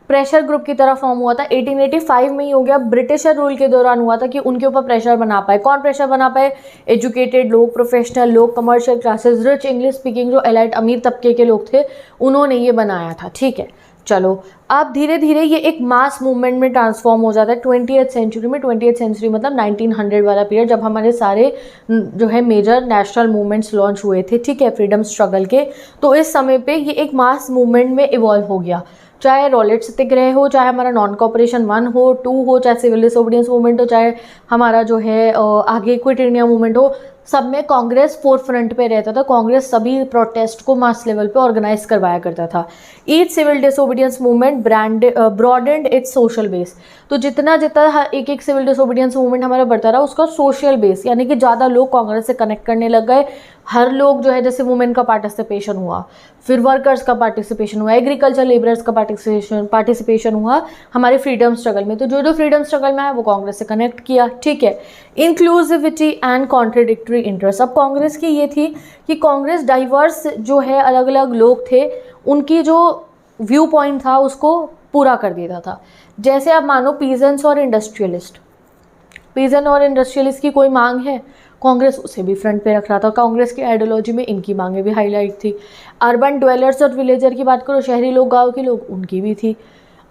Pressure group की तरह फॉर्म हुआ था, 1885 में ही हो गया, ब्रिटिशर रूल के दौरान हुआ था कि उनके ऊपर प्रेशर बना पाए। कौन प्रेशर बना पाए? एजुकेटेड लोग, प्रोफेशनल लोग, commercial classes, rich English speaking जो एलाइट अमीर तबके के लोग थे, उन्होंने ये बनाया था। ठीक है, चलो अब धीरे धीरे ये एक मास मूवमेंट में ट्रांसफॉर्म हो जाता है 20th सेंचुरी में। 20th सेंचुरी मतलब 1900 वाला पीरियड, जब हमारे सारे जो है मेजर नेशनल मूवमेंट्स लॉन्च हुए थे, ठीक है, फ्रीडम स्ट्रगल के, तो इस समय पे ये एक मास मूवमेंट में इवॉल्व हो गया। चाहे रॉलेट सत्याग्रह हो, चाहे हमारा नॉन कॉपरेशन 1 हो, 2 हो, चाहे सिविल डिसोबीडियंस मूवमेंट हो, चाहे हमारा जो है आगे क्विट इंडिया मूवमेंट हो, सब में कांग्रेस फोर्थ फ्रंट पे रहता था। कांग्रेस सभी प्रोटेस्ट को मास लेवल पे ऑर्गेनाइज करवाया करता था। Each civil disobedience movement broadened its social base, तो जितना जितना एक एक सिविल डिसोबीडियंस मूवमेंट हमारा बढ़ता रहा, उसका सोशल बेस यानी कि ज़्यादा लोग कांग्रेस से कनेक्ट करने लग गए। हर लोग जो है, जैसे वुमेन का पार्टिसिपेशन हुआ, फिर वर्कर्स का पार्टिसिपेशन हुआ, एग्रीकल्चर लेबरर्स का पार्टिसिपेशन हुआ हमारे फ्रीडम स्ट्रगल में। तो जो जो फ्रीडम स्ट्रगल में आया वो कांग्रेस से कनेक्ट किया। ठीक है, इंक्लूसिविटी एंड कॉन्ट्रडिक्टरी इंटरेस्ट। अब कांग्रेस की ये थी कि कांग्रेस डाइवर्स जो है अलग अलग लोग थे, उनकी जो व्यू पॉइंट था उसको पूरा कर देता था। जैसे आप मानो पीजेंट्स और इंडस्ट्रियलिस्ट, पीजेंट और इंडस्ट्रियलिस्ट की कोई मांग है, कांग्रेस उसे भी फ्रंट पे रख रहा था। कांग्रेस की आइडियोलॉजी में इनकी मांगें भी हाईलाइट थी। अर्बन ड्वेलर्स और विलेजर की बात करो, शहरी लोग, गांव के लोग, उनकी भी थी।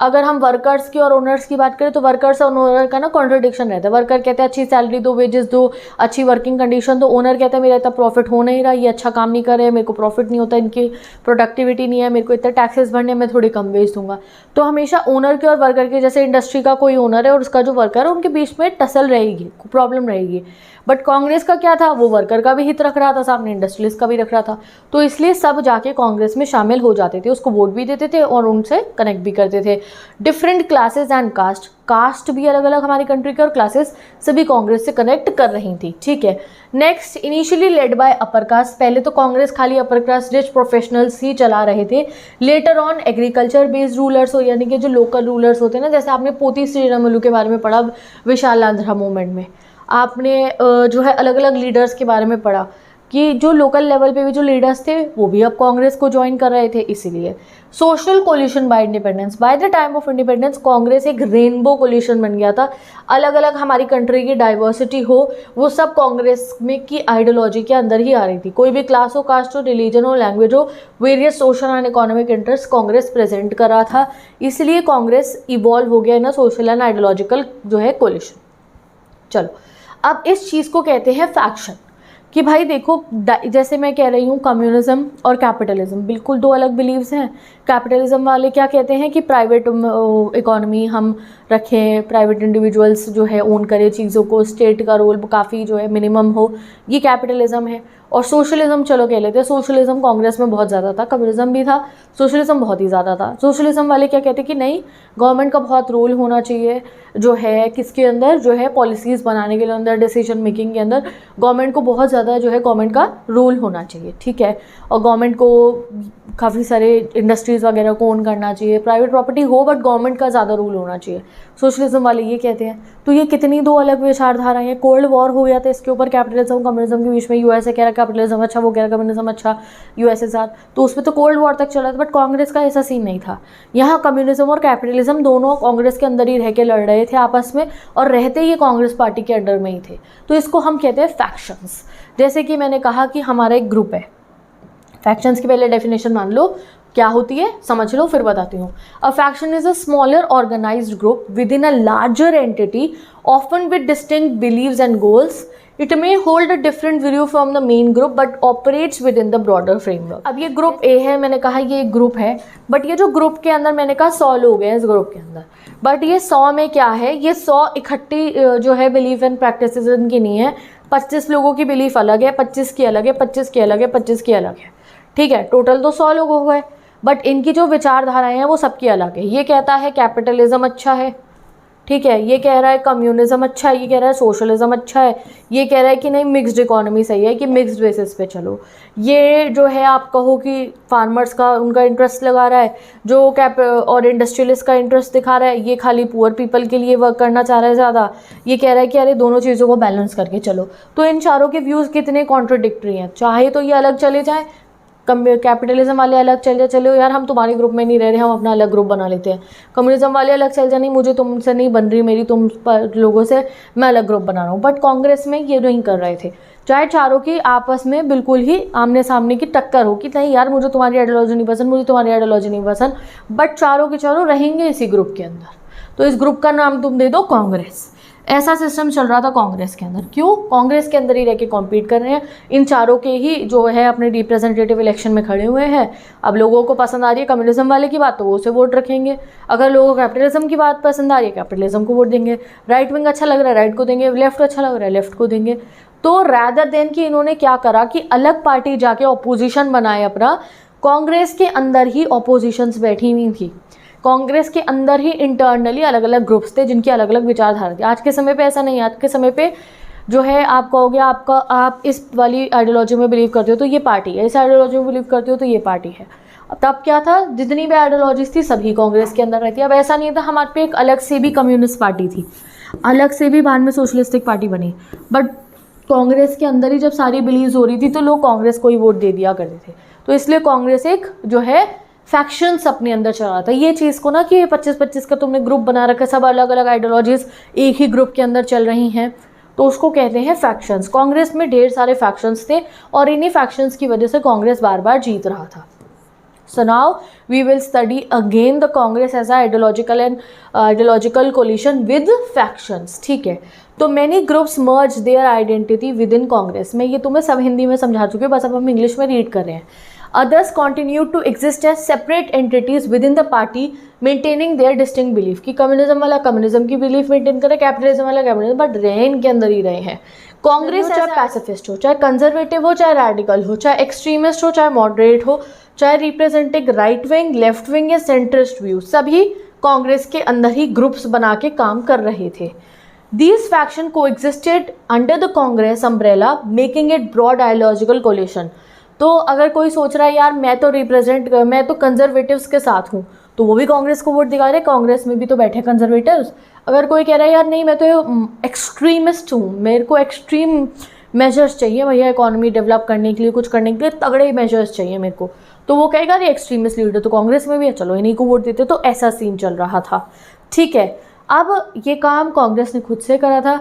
अगर हम वर्कर्स की और ओनर्स की बात करें तो वर्कर्स और ओनर का ना कॉन्ट्रडिक्शन रहता है। वर्कर कहते हैं अच्छी सैलरी दो, वेजेस दो, अच्छी वर्किंग कंडीशन दो। ओनर कहता है मेरा इतना प्रॉफिट हो नहीं रहा, ये अच्छा काम नहीं कर रहे, मेरे को प्रॉफिट नहीं होता, इनकी प्रोडक्टिविटी नहीं है, मेरे को इतने टैक्सेस भरने, मैं थोड़ी कम वेज दूंगा। तो हमेशा ओनर के और वर्कर के, जैसे इंडस्ट्री का कोई ओनर है और उसका जो वर्कर है, उनके बीच में टसल रहेगी, प्रॉब्लम रहेगी। बट कांग्रेस का क्या था, वो वर्कर का भी हित रख रहा था, सामने इंडस्ट्रियलिस्ट का भी रख रहा था। तो इसलिए सब जाके कांग्रेस में शामिल हो जाते थे, उसको वोट भी देते थे और उनसे कनेक्ट भी करते थे। डिफरेंट क्लासेस एंड कास्ट भी अलग अलग हमारी कंट्री के, और क्लासेस सभी कांग्रेस से कनेक्ट कर रही थी। ठीक है, next, initially led by upper caste. पहले तो कांग्रेस खाली अपर कास्ट रिच प्रोफेशनल्स ही चला रहे थे। Later on agriculture based rulers हो, यानी कि जो लोकल रूलर्स होते हैं ना, जैसे आपने पोती श्रीरामुलु के बारे में पढ़ा विशालांध्र मूवमेंट में, आपने जो है अलग अलग लीडर्स के बारे में पढ़ा कि जो लोकल लेवल पे भी जो लीडर्स थे वो भी अब कांग्रेस को ज्वाइन कर रहे थे। इसीलिए social coalition by independence, by the time of independence Congress एक रेनबो कोलिशन बन गया था। अलग अलग हमारी कंट्री की डाइवर्सिटी हो, वो सब कांग्रेस में की आइडियोलॉजी के अंदर ही आ रही थी। कोई भी क्लास हो, कास्ट हो, रिलीजन हो, लैंग्वेज हो, various social and economic interest Congress present कर रहा था। इसलिए कांग्रेस इवॉल्व हो गया ना सोशल एंड आइडियोलॉजिकल जो है कोलिशन। चलो, अब इस चीज़ को कहते हैं फैक्शन, कि भाई देखो, जैसे मैं कह रही हूँ कम्युनिज्म और कैपिटलिज्म बिल्कुल दो अलग बिलीव्स हैं। कैपिटलिज्म वाले क्या कहते हैं कि प्राइवेट इकोनॉमी हम रखें, प्राइवेट इंडिविजुअल्स जो है ओन करें चीज़ों को, स्टेट का रोल काफ़ी जो है मिनिमम हो, ये कैपिटलिज्म है। और सोशलिज्म चलो कह लेते हैं, सोशलिज्म कांग्रेस में बहुत ज़्यादा था, कम्युनिज्म भी था, सोशलिज्म बहुत ही ज़्यादा था। सोशलिज्म वाले क्या कहते हैं कि नहीं, गवर्नमेंट का बहुत रोल होना चाहिए जो है किसके अंदर, जो है पॉलिसीज़ बनाने के अंदर, डिसीजन मेकिंग के अंदर गवर्नमेंट को बहुत ज़्यादा जो है गवर्नमेंट का रोल होना चाहिए। ठीक है, और गवर्नमेंट को काफ़ी सारे इंडस्ट्रीज़ वगैरह को ओन करना चाहिए, प्राइवेट प्रॉपर्टी हो बट गवर्नमेंट का ज़्यादा रोल होना चाहिए, सोशलिज्म वाले ये कहते हैं। तो ये कितनी दो अलग विचारधाराएं हैं। कोल्ड वॉर हो गया था इसके ऊपर, कैपिटलिज्म कम्युनिज्म के बीच में। यूएसए कह रहा कैपिटलिज्म अच्छा, वो कह रहा कम्युनिज्म अच्छा, यूएसएसआर, तो उसमें तो कोल्ड वॉर तक चला था। बट कांग्रेस का ऐसा सीन नहीं था। यहाँ कम्युनिज्म और कैपिटलिज्म दोनों कांग्रेस के अंदर ही रह के लड़ रहे थे आपस में, और रहते ही कांग्रेस पार्टी के अंडर में ही थे। तो इसको हम कहते हैं फैक्शंस। जैसे कि मैंने कहा कि हमारा एक ग्रुप है, फैक्शंस की पहले डेफिनेशन मान लो, क्या होती है समझ लो फिर बताती हूँ। A faction is a smaller organised group within a larger entity often with distinct beliefs and goals. It may hold a different view from the main group but operates within the broader framework. अब ये ग्रुप ए है, मैंने कहा ये एक ग्रुप है, बट ये जो ग्रुप के अंदर मैंने कहा 100 लोग हैं इस ग्रुप के अंदर, बट ये 100 में क्या है, ये 100 इकट्ठी जो है बिलीफ एंड प्रैक्टिसेस इनकी नहीं है. 25 लोगों की बिलीफ अलग है, 25 की अलग है, 25 की अलग है, 25 की अलग है. ठीक है, टोटल तो 100 लोग हो गए, बट इनकी जो विचारधाराएं हैं वो सबकी अलग है. ये कहता है कैपिटलिज्म अच्छा है, ठीक है, ये कह रहा है कम्युनिज्म अच्छा है, ये कह रहा है सोशलिज्म अच्छा है, ये कह रहा है कि नहीं मिक्स्ड इकोनॉमी सही है, कि मिक्स्ड बेसिस पे चलो. ये जो है आप कहो कि फार्मर्स का उनका इंटरेस्ट लगा रहा है, जो और इंडस्ट्रियलिस्ट का इंटरेस्ट दिखा रहा है, ये खाली पुअर पीपल के लिए वर्क करना चाह रहा है ज़्यादा, ये कह रहा है कि अरे दोनों चीज़ों को बैलेंस करके चलो. तो इन चारों के व्यूज़ कितने कॉन्ट्रोडिक्टरी हैं. चाहे तो ये अलग चले जाएँ, कैपिटलिज्म वाले अलग चलो यार हम तुम्हारे ग्रुप में नहीं रह रहे, हम अपना अलग ग्रुप बना लेते हैं. कम्युनिज्म वाले अलग चल जाए, नहीं मुझे तुमसे नहीं बन रही मेरी तुम लोगों से, मैं अलग ग्रुप बना रहा हूँ. बट कांग्रेस में ये नहीं कर रहे थे. चाहे चारों की आपस में बिल्कुल ही आमने सामने की टक्कर हो कि नहीं यार मुझे तुम्हारी आइडियोलॉजी नहीं पसंद, मुझे तुम्हारी आइडियोलॉजी नहीं पसंद, बट चारों के चारों रहेंगे इसी ग्रुप के अंदर. तो इस ग्रुप का नाम तुम दे दो कांग्रेस. ऐसा सिस्टम चल रहा था कांग्रेस के अंदर. क्यों? कांग्रेस के अंदर ही रह के कॉम्पीट कर रहे हैं. इन चारों के ही जो है अपने रिप्रेजेंटेटिव इलेक्शन में खड़े हुए हैं. अब लोगों को पसंद आ रही है कम्युनिज्म वाले की बात तो वो उसे वोट रखेंगे, अगर लोगों को कैपिटलिज्म की बात पसंद आ रही है कैपिटलिज्म को वोट देंगे, राइट विंग अच्छा लग रहा है राइट को देंगे, लेफ्ट अच्छा लग रहा है लेफ्ट को देंगे. तो रैदर देन कि इन्होंने क्या करा कि अलग पार्टी जाके ऑपोजिशन बनाए अपना, कांग्रेस के अंदर ही ऑपोजिशंस बैठी हुई थी. कांग्रेस के अंदर ही इंटरनली अलग अलग ग्रुप्स थे जिनकी अलग अलग विचारधारा थी. आज के समय पे ऐसा नहीं है. आज के समय पे जो है आप कहोगे आप इस वाली आइडियोलॉजी में बिलीव करते हो तो ये पार्टी है, इस आइडियोलॉजी में बिलीव करते हो तो ये पार्टी है. तब क्या था, जितनी भी आइडियोलॉजीज थी सभी कांग्रेस के अंदर रहती. अब ऐसा नहीं था, हमारे पे एक अलग से भी कम्युनिस्ट पार्टी थी, अलग से भी बाद में सोशलिस्टिक पार्टी बनी, बट कांग्रेस के अंदर ही जब सारी बिलीव्स हो रही थी तो लोग कांग्रेस को ही वोट दे दिया करते थे. तो इसलिए कांग्रेस एक जो है फैक्शंस अपने अंदर चला था. ये चीज़ को ना कि 25-25 का तुमने ग्रुप बना रखा है, सब अलग अलग आइडियोलॉजीज एक ही ग्रुप के अंदर चल रही हैं, तो उसको कहते हैं फैक्शंस. कांग्रेस में ढेर सारे फैक्शंस थे और इन्हीं फैक्शंस की वजह से कांग्रेस बार बार जीत रहा था. So now we will study again the Congress as a ideological coalition with factions. ठीक है, तो many groups merge their identity within Congress. मैं ये तुम्हें सब हिंदी में समझा चुकी हूँ, बस अब हम इंग्लिश में रीड कर रहे हैं. Others continue to exist as separate entities within the party, maintaining their distinct belief. कि कम्युनिज्म वाला कम्युनिज्म की बिलीफ मेंटेन करे, कैपिटलिज्म वाला कैपिटलिज्म, बट रहे इनके अंदर ही रहे हैं. कांग्रेस चाहे पैसिफिस्ट हो, चाहे कंजर्वेटिव हो, चाहे रेडिकल हो, चाहे एक्सट्रीमिस्ट हो, चाहे मॉडरेट हो, चाहे representing right wing, left wing या सेंट्रिस्ट व्यू, सभी कांग्रेस के अंदर ही ग्रुप्स बना के काम कर रहे थे. These factions coexisted under the Congress umbrella, making it broad ideological coalition. तो अगर कोई सोच रहा है यार मैं तो कंजर्वेटिव्स के साथ हूँ, तो वो भी कांग्रेस को वोट दिखा रहे. कांग्रेस में भी तो बैठे कंजर्वेटिव्स. अगर कोई कह रहा है यार नहीं मैं तो एक्सट्रीमिस्ट हूँ, मेरे को एक्सट्रीम मेजर्स चाहिए भैया इकोनॉमी डेवलप करने के लिए, कुछ करने के लिए तगड़े मेजर्स चाहिए मेरे को, तो वो कहेगा अरे एक्सट्रीमिस्ट लीडर तो कांग्रेस में भी है, चलो इन्हीं को वोट देते. तो ऐसा सीन चल रहा था. ठीक है, अब ये काम कांग्रेस ने खुद से करा था.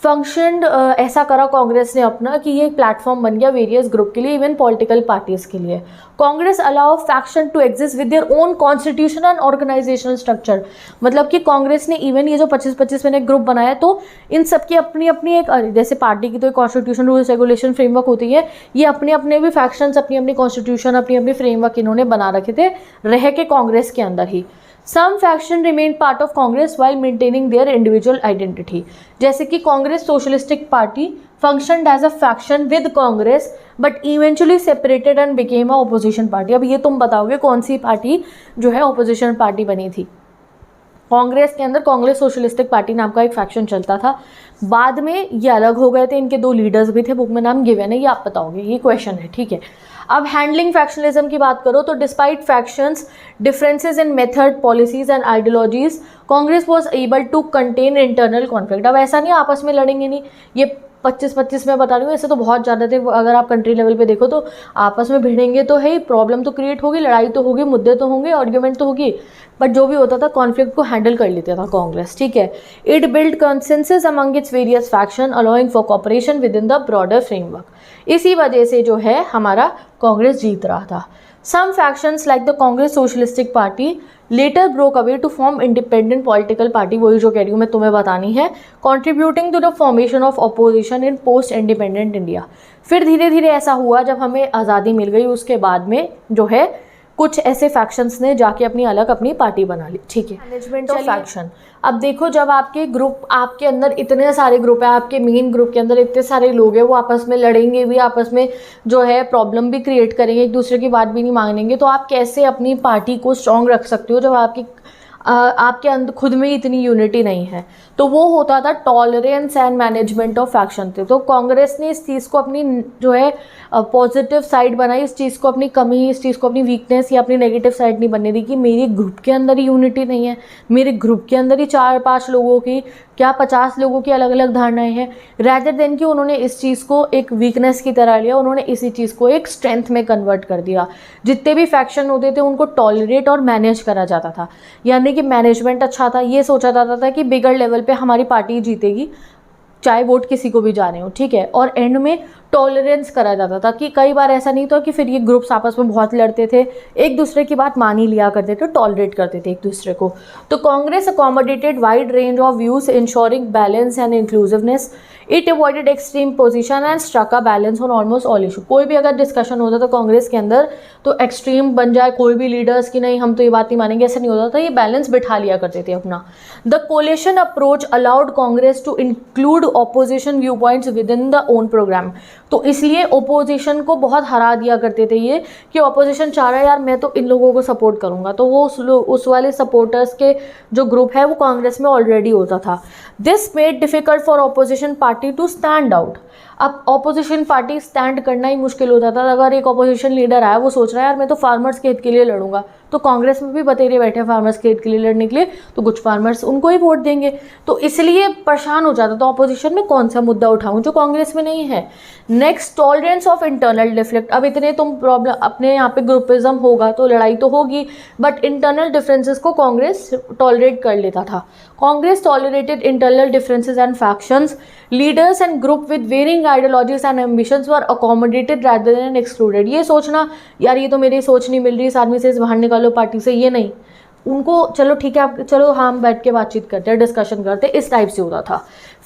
फंक्शन ऐसा करा कांग्रेस ने अपना कि ये एक प्लेटफॉर्म बन गया वेरियस ग्रुप के लिए, इवन पॉलिटिकल पार्टीज के लिए. Congress allow faction to exist with their own constitution and organisational structure. मतलब कि कांग्रेस ने इवन ये जो 25-25 मैंने ग्रुप बनाया, तो इन सबकी अपनी अपनी एक, जैसे पार्टी की तो एक कॉन्स्टिट्यूशन रूल्स रेगुलेशन फ्रेमवर्क होती है, ये अपने अपने भी फैक्शंस अपनी अपनी कॉन्स्टिट्यूशन अपनी अपनी फ्रेमवर्क इन्होंने बना रखे थे रह के कांग्रेस के अंदर ही. Some faction remained part of Congress while maintaining their individual identity. जैसे कि Congress socialistic party functioned as a faction with Congress but eventually separated and became a opposition party. अब ये तुम बताओगे कौन सी पार्टी जो है opposition पार्टी बनी थी. कांग्रेस के अंदर कांग्रेस सोशलिस्टिक पार्टी नाम का एक फैक्शन चलता था. बाद में ये अलग हो गए थे, इनके 2 लीडर्स भी थे, बुक में नाम गिवन है, ये आप बताओगे, ये क्वेश्चन है. ठीक है, अब हैंडलिंग फैक्शनलिज्म की बात करो तो despite factions differences in method policies and ideologies, Congress was able to contain internal conflict. अब ऐसा नहीं आपस में लड़ेंगे नहीं, ये 25-25 में बता रही हूँ, ऐसे तो बहुत ज़्यादा थे. अगर आप कंट्री लेवल पे देखो तो आपस में भिड़ेंगे तो है ही, प्रॉब्लम तो क्रिएट होगी, लड़ाई तो होगी, मुद्दे तो होंगे, आर्ग्यूमेंट तो होगी, बट जो भी होता था कॉन्फ्लिक्ट को हैंडल कर लेता था कांग्रेस. ठीक है, it build consensus among its various faction allowing for cooperation within the broader framework. इसी वजह से जो है हमारा कांग्रेस जीत रहा था. Some factions like the Congress Socialistic Party later broke away to form independent political party, वही जो कह रही हूँ मैं तुम्हें बतानी है, contributing to the formation of opposition in post independent India। फिर धीरे धीरे ऐसा हुआ जब हमें आज़ादी मिल गई उसके बाद में जो है कुछ ऐसे फैक्शंस ने जाके अपनी पार्टी बना ली। ठीक है, मैनेजमेंट ऑफ फैक्शन। अब देखो जब आपके ग्रुप, आपके अंदर इतने सारे ग्रुप है, आपके मेन ग्रुप के अंदर इतने सारे लोग हैं, वो आपस में लड़ेंगे भी, आपस में जो है प्रॉब्लम भी क्रिएट करेंगे, एक दूसरे की बात भी नहीं मानेंगे, तो आप कैसे अपनी पार्टी को स्ट्रॉन्ग रख सकते हो जब आपके अंदर खुद में इतनी यूनिटी नहीं है। तो वो होता था tolerance and management of faction थे। तो कांग्रेस ने इस चीज़ को अपनी जो है पॉजिटिव साइड बनाई, इस चीज़ को अपनी कमी, इस चीज़ को अपनी वीकनेस या अपनी नेगेटिव साइड नहीं बनने दी कि मेरे ग्रुप के अंदर ही यूनिटी नहीं है, मेरे ग्रुप के अंदर ही 4-5 लोगों की क्या 50 लोगों की अलग अलग धारणाएं हैं। रैदर देन कि उन्होंने इस चीज़ को एक वीकनेस की तरह लिया, उन्होंने इसी चीज़ को एक स्ट्रेंथ में कन्वर्ट कर दिया। जितने भी फैक्शन होते थे उनको टॉलरेट और मैनेज करा जाता था, यानी कि मैनेजमेंट अच्छा था, ये सोचा जाता था कि बिगड़ लेवल पे हमारी पार्टी जीतेगी चाहे वोट किसी को भी जा रहे हो। ठीक है, और एंड में टॉलरेंस करा जाता था कि कई बार ऐसा नहीं था कि फिर ये ग्रुप्स आपस में बहुत लड़ते थे, एक दूसरे की बात मान ही लिया करते थे, टॉलरेट करते थे एक दूसरे को। तो Congress accommodated wide range of views ensuring balance and inclusiveness, it avoided extreme position and struck a balance on almost all issue. कोई भी अगर डिस्कशन होता था कांग्रेस के अंदर तो एक्सट्रीम बन जाए कोई भी लीडर्स की, नहीं हम तो ये बात नहीं मानेंगे, ऐसा नहीं होता था, ये बैलेंस बिठा लिया करते थे अपना। The coalition approach allowed Congress to include opposition view points within the own programme. तो इसलिए ओपोजिशन को बहुत हरा दिया करते थे ये कि ओपोजिशन चाह रहा है यार मैं तो इन लोगों को सपोर्ट करूंगा, तो वो उस वाले सपोर्टर्स के जो ग्रुप है वो कांग्रेस में ऑलरेडी होता था। This made difficult for opposition party to stand out. अब ऑपोजिशन पार्टी स्टैंड करना ही मुश्किल होता था। अगर एक ऑपोजिशन लीडर आया वो सोच रहा है यार मैं तो फार्मर्स के हित के लिए लड़ूंगा, तो कांग्रेस में भी बतेरे बैठे फार्मर्स के हित के लिए लड़ने के लिए, तो कुछ फार्मर्स उनको ही वोट देंगे, तो इसलिए परेशान हो जाता था ऑपोजिशन में कौन सा मुद्दा उठाऊं जो कांग्रेस में नहीं है। Next, tolerance of internal conflict. अब इतने तुम प्रॉब्लम अपने यहाँ पे ग्रुपिज्म होगा तो लड़ाई तो होगी, बट इंटरनल डिफरेंसेस को कांग्रेस टॉलरेट कर लेता था। Congress tolerated internal differences and factions, leaders and group with varying ideologies and ambitions were accommodated rather than excluded. ये सोचना यार ये तो मेरी सोच नहीं मिल रही, इस आदमी से इस बाहर निकालो पार्टी से, ये नहीं, उनको चलो ठीक है आप चलो हम बैठ के बातचीत करते हैं, डिस्कशन करते हैं, इस टाइप से होता था।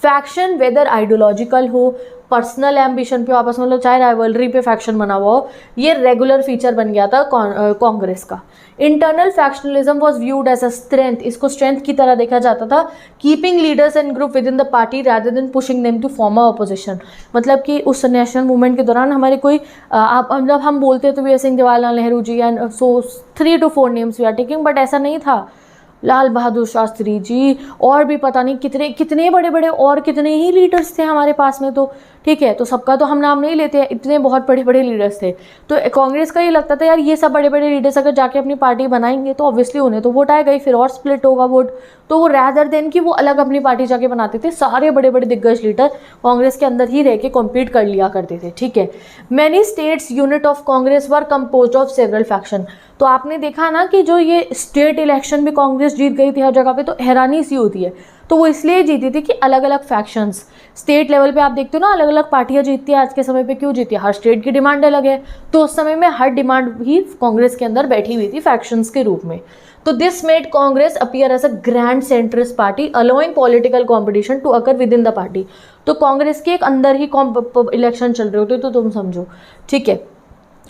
फैक्शन वेदर आइडियोलॉजिकल हो, पर्सनल एम्बिशन पे आपस में मतलब चाहे राइवलरी पे फैक्शन बना हुआ हो, ये रेगुलर फीचर बन गया था कांग्रेस का। Internal factionalism was viewed as a strength, इसको स्ट्रेंथ की तरह देखा जाता था। Keeping leaders and group within the party rather than pushing them to form a opposition. मतलब कि उस नेशनल मूवमेंट के दौरान हमारे कोई मतलब हम बोलते तो Veer Singh Jawaharlal Nehru ji and so 3 to 4 names we are taking, but ऐसा नहीं था। लाल बहादुर शास्त्री जी और भी पता नहीं कितने कितने बड़े बड़े और कितने ही लीडर्स थे हमारे पास में, तो ठीक है, तो सबका तो हम नाम नहीं लेते हैं, इतने बहुत बड़े बड़े लीडर्स थे। तो कांग्रेस का ये लगता था यार ये सब बड़े बड़े लीडर्स अगर जाके अपनी पार्टी बनाएंगे तो ऑब्वियसली उन्हें तो वोट आएगा ही, फिर और स्प्लिट होगा वोट, तो वो रैदर देन कि वो अलग अपनी पार्टी जाके बनाते थे, सारे बड़े बड़े दिग्गज लीडर कांग्रेस के अंदर ही रह के कॉम्पीट कर लिया करते थे। ठीक है, many states unit of Congress were composed of several faction. तो आपने देखा ना कि जो ये स्टेट इलेक्शन भी कांग्रेस जीत गई थी हर जगह पे, तो हैरानी सी होती है, तो वो इसलिए जीती थी कि अलग अलग फैक्शंस स्टेट लेवल पे आप देखते हो ना अलग अलग पार्टियां जीतती है। आज के समय पे क्यों जीती है? हर स्टेट की डिमांड अलग है, तो उस समय में हर डिमांड भी कांग्रेस के अंदर बैठी हुई थी फैक्शंस के रूप में। तो this made Congress appear as a grand centrist party allowing political competition to occur within the party. तो कांग्रेस के एक अंदर ही इलेक्शन चल रहे होते, तो तुम समझो। ठीक है,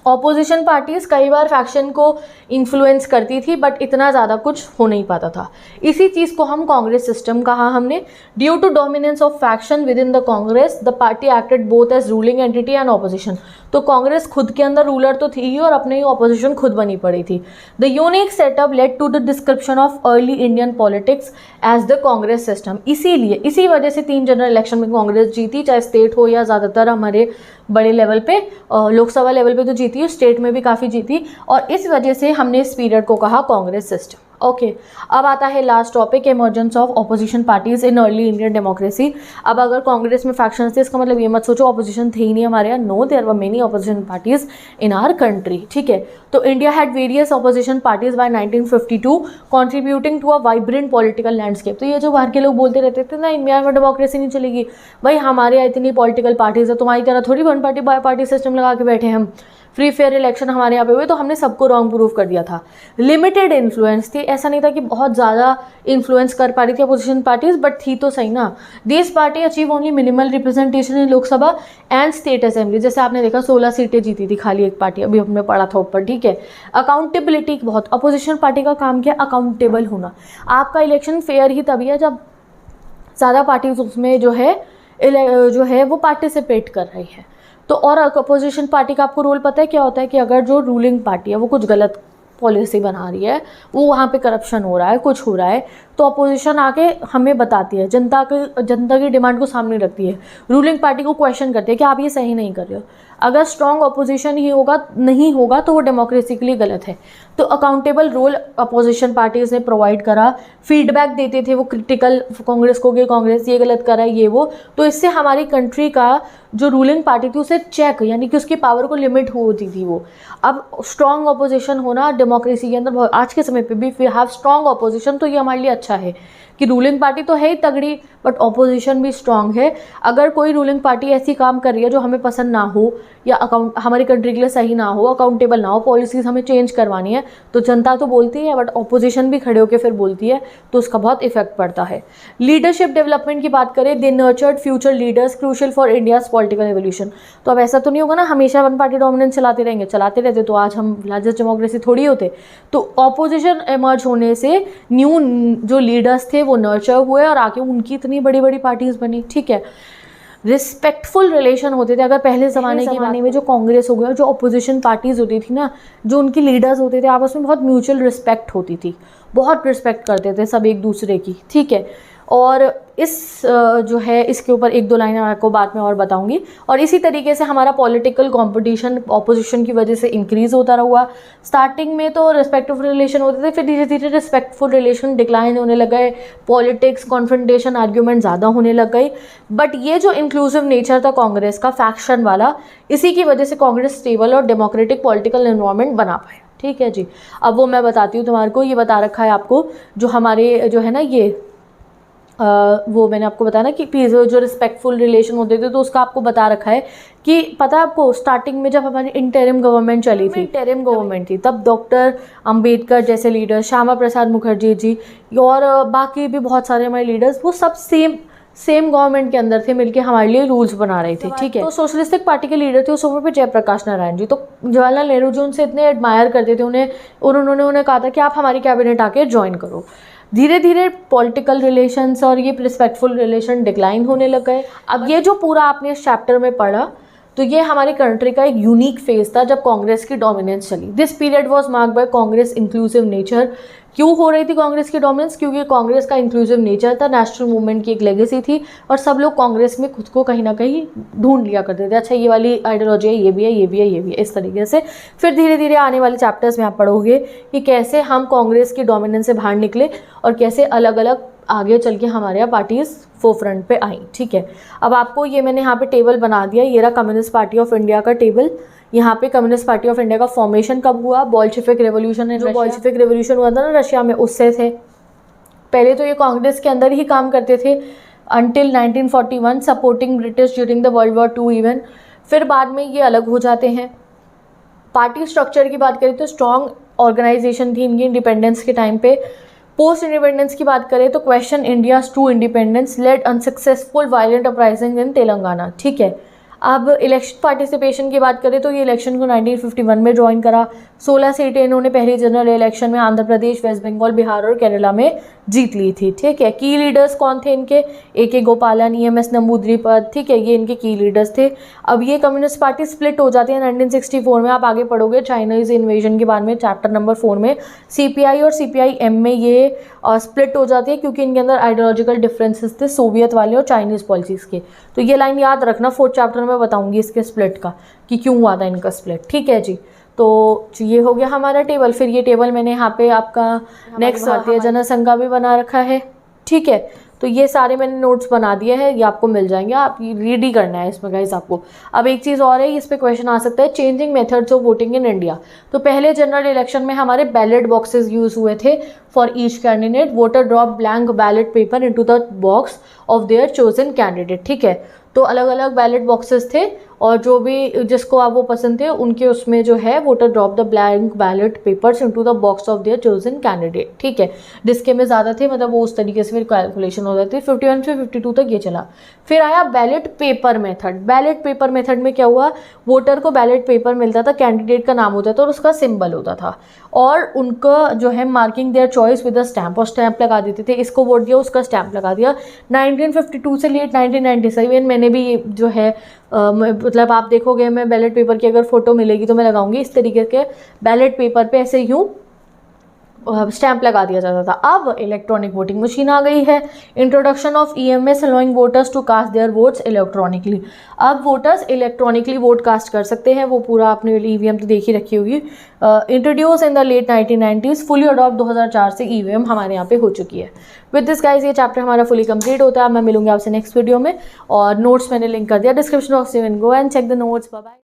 ऑपोजिशन पार्टीज कई बार फैक्शन को इन्फ्लुएंस करती थी, बट इतना ज़्यादा कुछ हो नहीं पाता था। इसी चीज़ को हम कांग्रेस सिस्टम कहा हमने। Due to dominance of faction within the Congress the party acted both as ruling entity and opposition. तो कांग्रेस खुद के अंदर रूलर तो थी ही और अपने ही ऑपोजिशन खुद बनी पड़ी थी। The unique setup led to the description of early Indian politics as the Congress system. इसीलिए इसी वजह से 3 जनरल इलेक्शन में कांग्रेस जीती, चाहे स्टेट हो या ज़्यादातर हमारे बड़े लेवल पे लोकसभा लेवल पे तो जीती, स्टेट में भी काफ़ी जीती, और इस वजह से हमने इस पीरियड को कहा कांग्रेस सिस्टम। ओके, अब आता है last topic, emergence of opposition parties in early Indian democracy. अब अगर कांग्रेस में फैक्शंस थे इसका मतलब ये मत सोचो ऑपोजिशन थे ही नहीं हमारे यहाँ। No, there were many opposition parties in our country. ठीक है, तो India had various opposition parties by 1952 contributing to a vibrant political landscape. तो ये जो बाहर के लोग बोलते रहते थे ना इंडिया में डेमोक्रेसी नहीं चलेगी, भाई हमारे यहाँ इतनी पॉलिटिकल पार्टीज है, तुम्हारी तरह थोड़ी one party by party system लगा के बैठे हम। फ्री फेयर इलेक्शन हमारे यहाँ पे हुए तो हमने सबको रॉन्ग प्रूफ कर दिया था। लिमिटेड इन्फ्लुएंस थी, ऐसा नहीं था कि बहुत ज़्यादा इन्फ्लुएंस कर पा रही थी अपोजिशन पार्टीज, बट थी तो सही ना। This party achieve only minimal representation in Lok Sabha and state assembly. जैसे आपने देखा 16 सीटें जीती थी खाली एक पार्टी, अभी हमने पढ़ा था ऊपर, ठीक है। अकाउंटेबिलिटी बहुत, अपोजिशन पार्टी का काम क्या, अकाउंटेबल होना। आपका इलेक्शन फेयर ही तभी है जब ज़्यादा पार्टीज उसमें जो है वो पार्टिसिपेट कर रही है। तो और अपोजिशन पार्टी का आपको रोल पता है क्या होता है कि अगर जो रूलिंग पार्टी है वो कुछ गलत पॉलिसी बना रही है, वो वहाँ पे करप्शन हो रहा है, कुछ हो रहा है, तो अपोजिशन आके हमें बताती है, जनता की डिमांड को सामने रखती है, रूलिंग पार्टी को क्वेश्चन करती है कि आप ये सही नहीं कर रहे हो। अगर स्ट्रॉन्ग अपोजिशन ही नहीं होगा तो वो डेमोक्रेसी के लिए गलत है। तो अकाउंटेबल रोल अपोजिशन पार्टीज ने प्रोवाइड करा, फीडबैक देते थे वो क्रिटिकल कांग्रेस को कि कांग्रेस ये गलत कर रहा है, ये वो। तो इससे हमारी कंट्री का जो रूलिंग पार्टी थी उसे चेक, यानी कि उसकी पावर को लिमिट होती थी वो। अब स्ट्रॉन्ग अपोजिशन होना डेमोक्रेसी के अंदर, आज के समय पे भी वी हैव स्ट्रॉन्ग अपोजिशन, तो ये हमारे लिए अच्छा है कि रूलिंग पार्टी तो है ही तगड़ी बट अपोजिशन भी स्ट्रॉन्ग है। अगर कोई रूलिंग पार्टी ऐसी काम कर रही है जो हमें पसंद ना हो या हमारी कंट्री के लिए सही ना हो, अकाउंटेबल ना हो, पॉलिसीज़ हमें चेंज करवानी है, तो जनता तो बोलती है बट अपोजिशन भी खड़े होकर फिर बोलती है, तो उसका बहुत इफेक्ट पड़ता है। लीडरशिप डेवलपमेंट की बात करें, they nurtured future leaders crucial for India's political evolution. तो अब ऐसा तो नहीं होगा ना हमेशा वन पार्टी डोमिनेंस चलाते रहते तो आज हम लार्जेस्ट डेमोक्रेसी थोड़ी होते। तो ऑपोजिशन इमर्ज होने से न्यू जो लीडर्स थे वो नर्चर हुए और आके उनकी इतनी बड़ी बड़ी पार्टीज बनी, ठीक है। रिस्पेक्टफुल रिलेशन होते थे। अगर पहले ज़माने में जो कांग्रेस हो गया, जो अपोजिशन पार्टीज़ होती थी ना, जो उनकी लीडर्स होते थे, आपस में बहुत म्यूचुअल रिस्पेक्ट होती थी, बहुत रिस्पेक्ट करते थे सब एक दूसरे की, ठीक है। और इसके ऊपर एक दो लाइन आपको बाद में और बताऊंगी। और इसी तरीके से हमारा पॉलिटिकल कंपटीशन ऑपोजिशन की वजह से इंक्रीज़ होता रहा। स्टार्टिंग में तो रिस्पेक्टफुल रिलेशन होते थे, फिर धीरे धीरे रिस्पेक्टफुल रिलेशन डिक्लाइन होने लग गए, पॉलिटिक्स, कॉन्फ्रंटेशन, आर्ग्यूमेंट ज़्यादा होने लग गई। बट ये जो इंक्लूसिव नेचर था कांग्रेस का, फैक्शन वाला, इसी की वजह से कांग्रेस स्टेबल और डेमोक्रेटिक पॉलिटिकल एनवायरनमेंट बना पाए, ठीक है जी। अब वो मैं बताती हूँ तुम्हारे को, ये बता रखा है आपको जो हमारे जो है ना ये वो मैंने आपको बताया ना कि जो रिस्पेक्टफुल रिलेशन होते थे, तो उसका आपको बता रखा है कि पता है आपको, स्टार्टिंग में जब हमारी इंटरिम गवर्नमेंट चली थी, इंटरिम गवर्नमेंट थी, तब डॉक्टर अंबेडकर जैसे लीडर, श्यामा प्रसाद मुखर्जी जी और बाकी भी बहुत सारे हमारे लीडर्स, वो सब सेम गवर्नमेंट के अंदर थे, मिलके हमारे लिए रूल्स बना रहे थे, ठीक है। तो सोशलिस्टिक पार्टी के लीडर थे उस समय पे जयप्रकाश नारायण जी। तो जवाहरलाल नेहरू जी उनसे इतने एडमायर करते थे उन्होंने उन्हें कहा था कि आप हमारी कैबिनेट आके ज्वाइन करो। धीरे धीरे पॉलिटिकल रिलेशंस और ये रिस्पेक्टफुल रिलेशन डिक्लाइन होने लग गए। अब ये जो पूरा आपने इस चैप्टर में पढ़ा, तो ये हमारी कंट्री का एक यूनिक फेज था जब कांग्रेस की डोमिनेंस चली। This period was marked by Congress inclusive nature. क्यों हो रही थी कांग्रेस की डोमिनेंस? क्योंकि कांग्रेस का इंक्लूसिव नेचर था, नेशनल मूवमेंट की एक लेगेसी थी और सब लोग कांग्रेस में खुद को कहीं ना कहीं ढूंढ लिया करते थे। अच्छा, ये वाली आइडियोलॉजी है, ये भी है, ये भी है, ये भी है, इस तरीके से। फिर धीरे धीरे आने वाले चैप्टर्स में आप पढ़ोगे कि कैसे हम कांग्रेस की डोमिनेंस से बाहर निकले और कैसे अलग अलग आगे चल के हमारे यहाँ पार्टीज फोरफ्रंट पे आई, ठीक है। अब आपको ये मैंने यहाँ पे टेबल बना दिया, ये रहा कम्युनिस्ट पार्टी ऑफ इंडिया का टेबल। यहाँ पे कम्युनिस्ट पार्टी ऑफ इंडिया का फॉर्मेशन कब हुआ? बोल्शेविक रेवोल्यूशन है, जो बोल्शेविक रेवोल्यूशन हुआ था ना रशिया में, उससे थे। पहले तो ये कांग्रेस के अंदर ही काम करते थे until 1941, supporting British during the world war 2 even. फिर बाद में ये अलग हो जाते हैं। पार्टी स्ट्रक्चर की बात करें तो स्ट्रॉन्ग ऑर्गेनाइजेशन थी इनकी इंडिपेंडेंस के टाइम पे। पोस्ट इंडिपेंडेंस की बात करें तो question India's true independence led unsuccessful violent uprising in Telangana, ठीक है। अब इलेक्शन पार्टिसिपेशन की बात करें तो ये इलेक्शन को 1951 में ज्वाइन करा। 16 सीटें इन्होंने पहली जनरल इलेक्शन में आंध्र प्रदेश, वेस्ट बंगाल, बिहार और केरला में जीत ली थी, ठीक है। की लीडर्स कौन थे इनके? AK गोपालन, EMS नंबूद्रीपद, ठीक है, ये इनके की लीडर्स थे। अब ये कम्युनिस्ट पार्टी स्प्लिट हो जाती है 1964 में। आप आगे पढ़ोगे चाइनीज इन्वेजन के बाद में चैप्टर नंबर 4 में CPI और CPI-M में ये स्प्लिट हो जाती है क्योंकि इनके अंदर आइडियोलॉजिकल डिफरेंसेस थे सोवियत वाले और चाइनीज़ पॉलिसीज़ के। तो ये लाइन याद रखना, 4th चैप्टर में बताऊंगी इसके स्प्लिट का कि क्यों हुआ था इनका स्प्लिट, ठीक है जी। तो ये हो गया हमारा टेबल। फिर ये टेबल मैंने यहाँ पे आपका नेक्स्ट भारतीय जनसंघ का भी बना रखा है, ठीक है। तो ये सारे मैंने नोट्स बना दिए हैं, ये आपको मिल जाएंगे, आप रीड ही करना है इसमें गाइस आपको। अब एक चीज़ और है, इस पे क्वेश्चन आ सकता है, changing methods of voting in India. तो पहले जनरल इलेक्शन में हमारे बैलेट बॉक्सेस यूज हुए थे for each candidate. Voter drop blank ballot paper into the box of their chosen candidate, ठीक है। तो अलग अलग बैलेट बॉक्सेस थे और जो भी जिसको आप वो पसंद थे उनके उसमें जो है voter drop the blank ballot papers into the box of their chosen candidate. ठीक है, जिसके में ज़्यादा थे मतलब वो उस तरीके से फिर कैलकुलेशन हो जाती है। 51 से 52 तक ये चला। फिर आया ballot paper method. Ballot paper method में क्या हुआ, वोटर को बैलेट पेपर मिलता था, कैंडिडेट का नाम होता था और उसका सिंबल होता था, और उनका जो है marking their choice with a stamp, और स्टैम्प लगा देते थे, इसको वोट दिया उसका स्टैम्प लगा दिया। 1952 से लेट 1997 मैंने भी जो है मतलब आप देखोगे मैं बैलेट पेपर की अगर फोटो मिलेगी तो मैं लगाऊंगी, इस तरीके के बैलेट पेपर पे ऐसे यूं स्टैंप लगा दिया जाता था। अब इलेक्ट्रॉनिक वोटिंग मशीन आ गई है। Introduction of EVMs allowing voters to cast their votes electronically. अब वोटर्स इलेक्ट्रॉनिकली वोट कास्ट कर सकते हैं, वो पूरा आपने ईवीएम तो देखी रखी होगी। Introduce in the late 1990s, fully adopt 2004 से ईवीएम हमारे यहाँ पे हो चुकी है। विद दिस गाइस ये चैप्टर हमारा फुली कंप्लीट होता है। मैं मिलूंगी आपसे नेक्स्ट वीडियो में, और नोट्स मैंने लिंक कर दिया डिस्क्रिप्शन बॉक्स में, go and check the notes. Bye bye.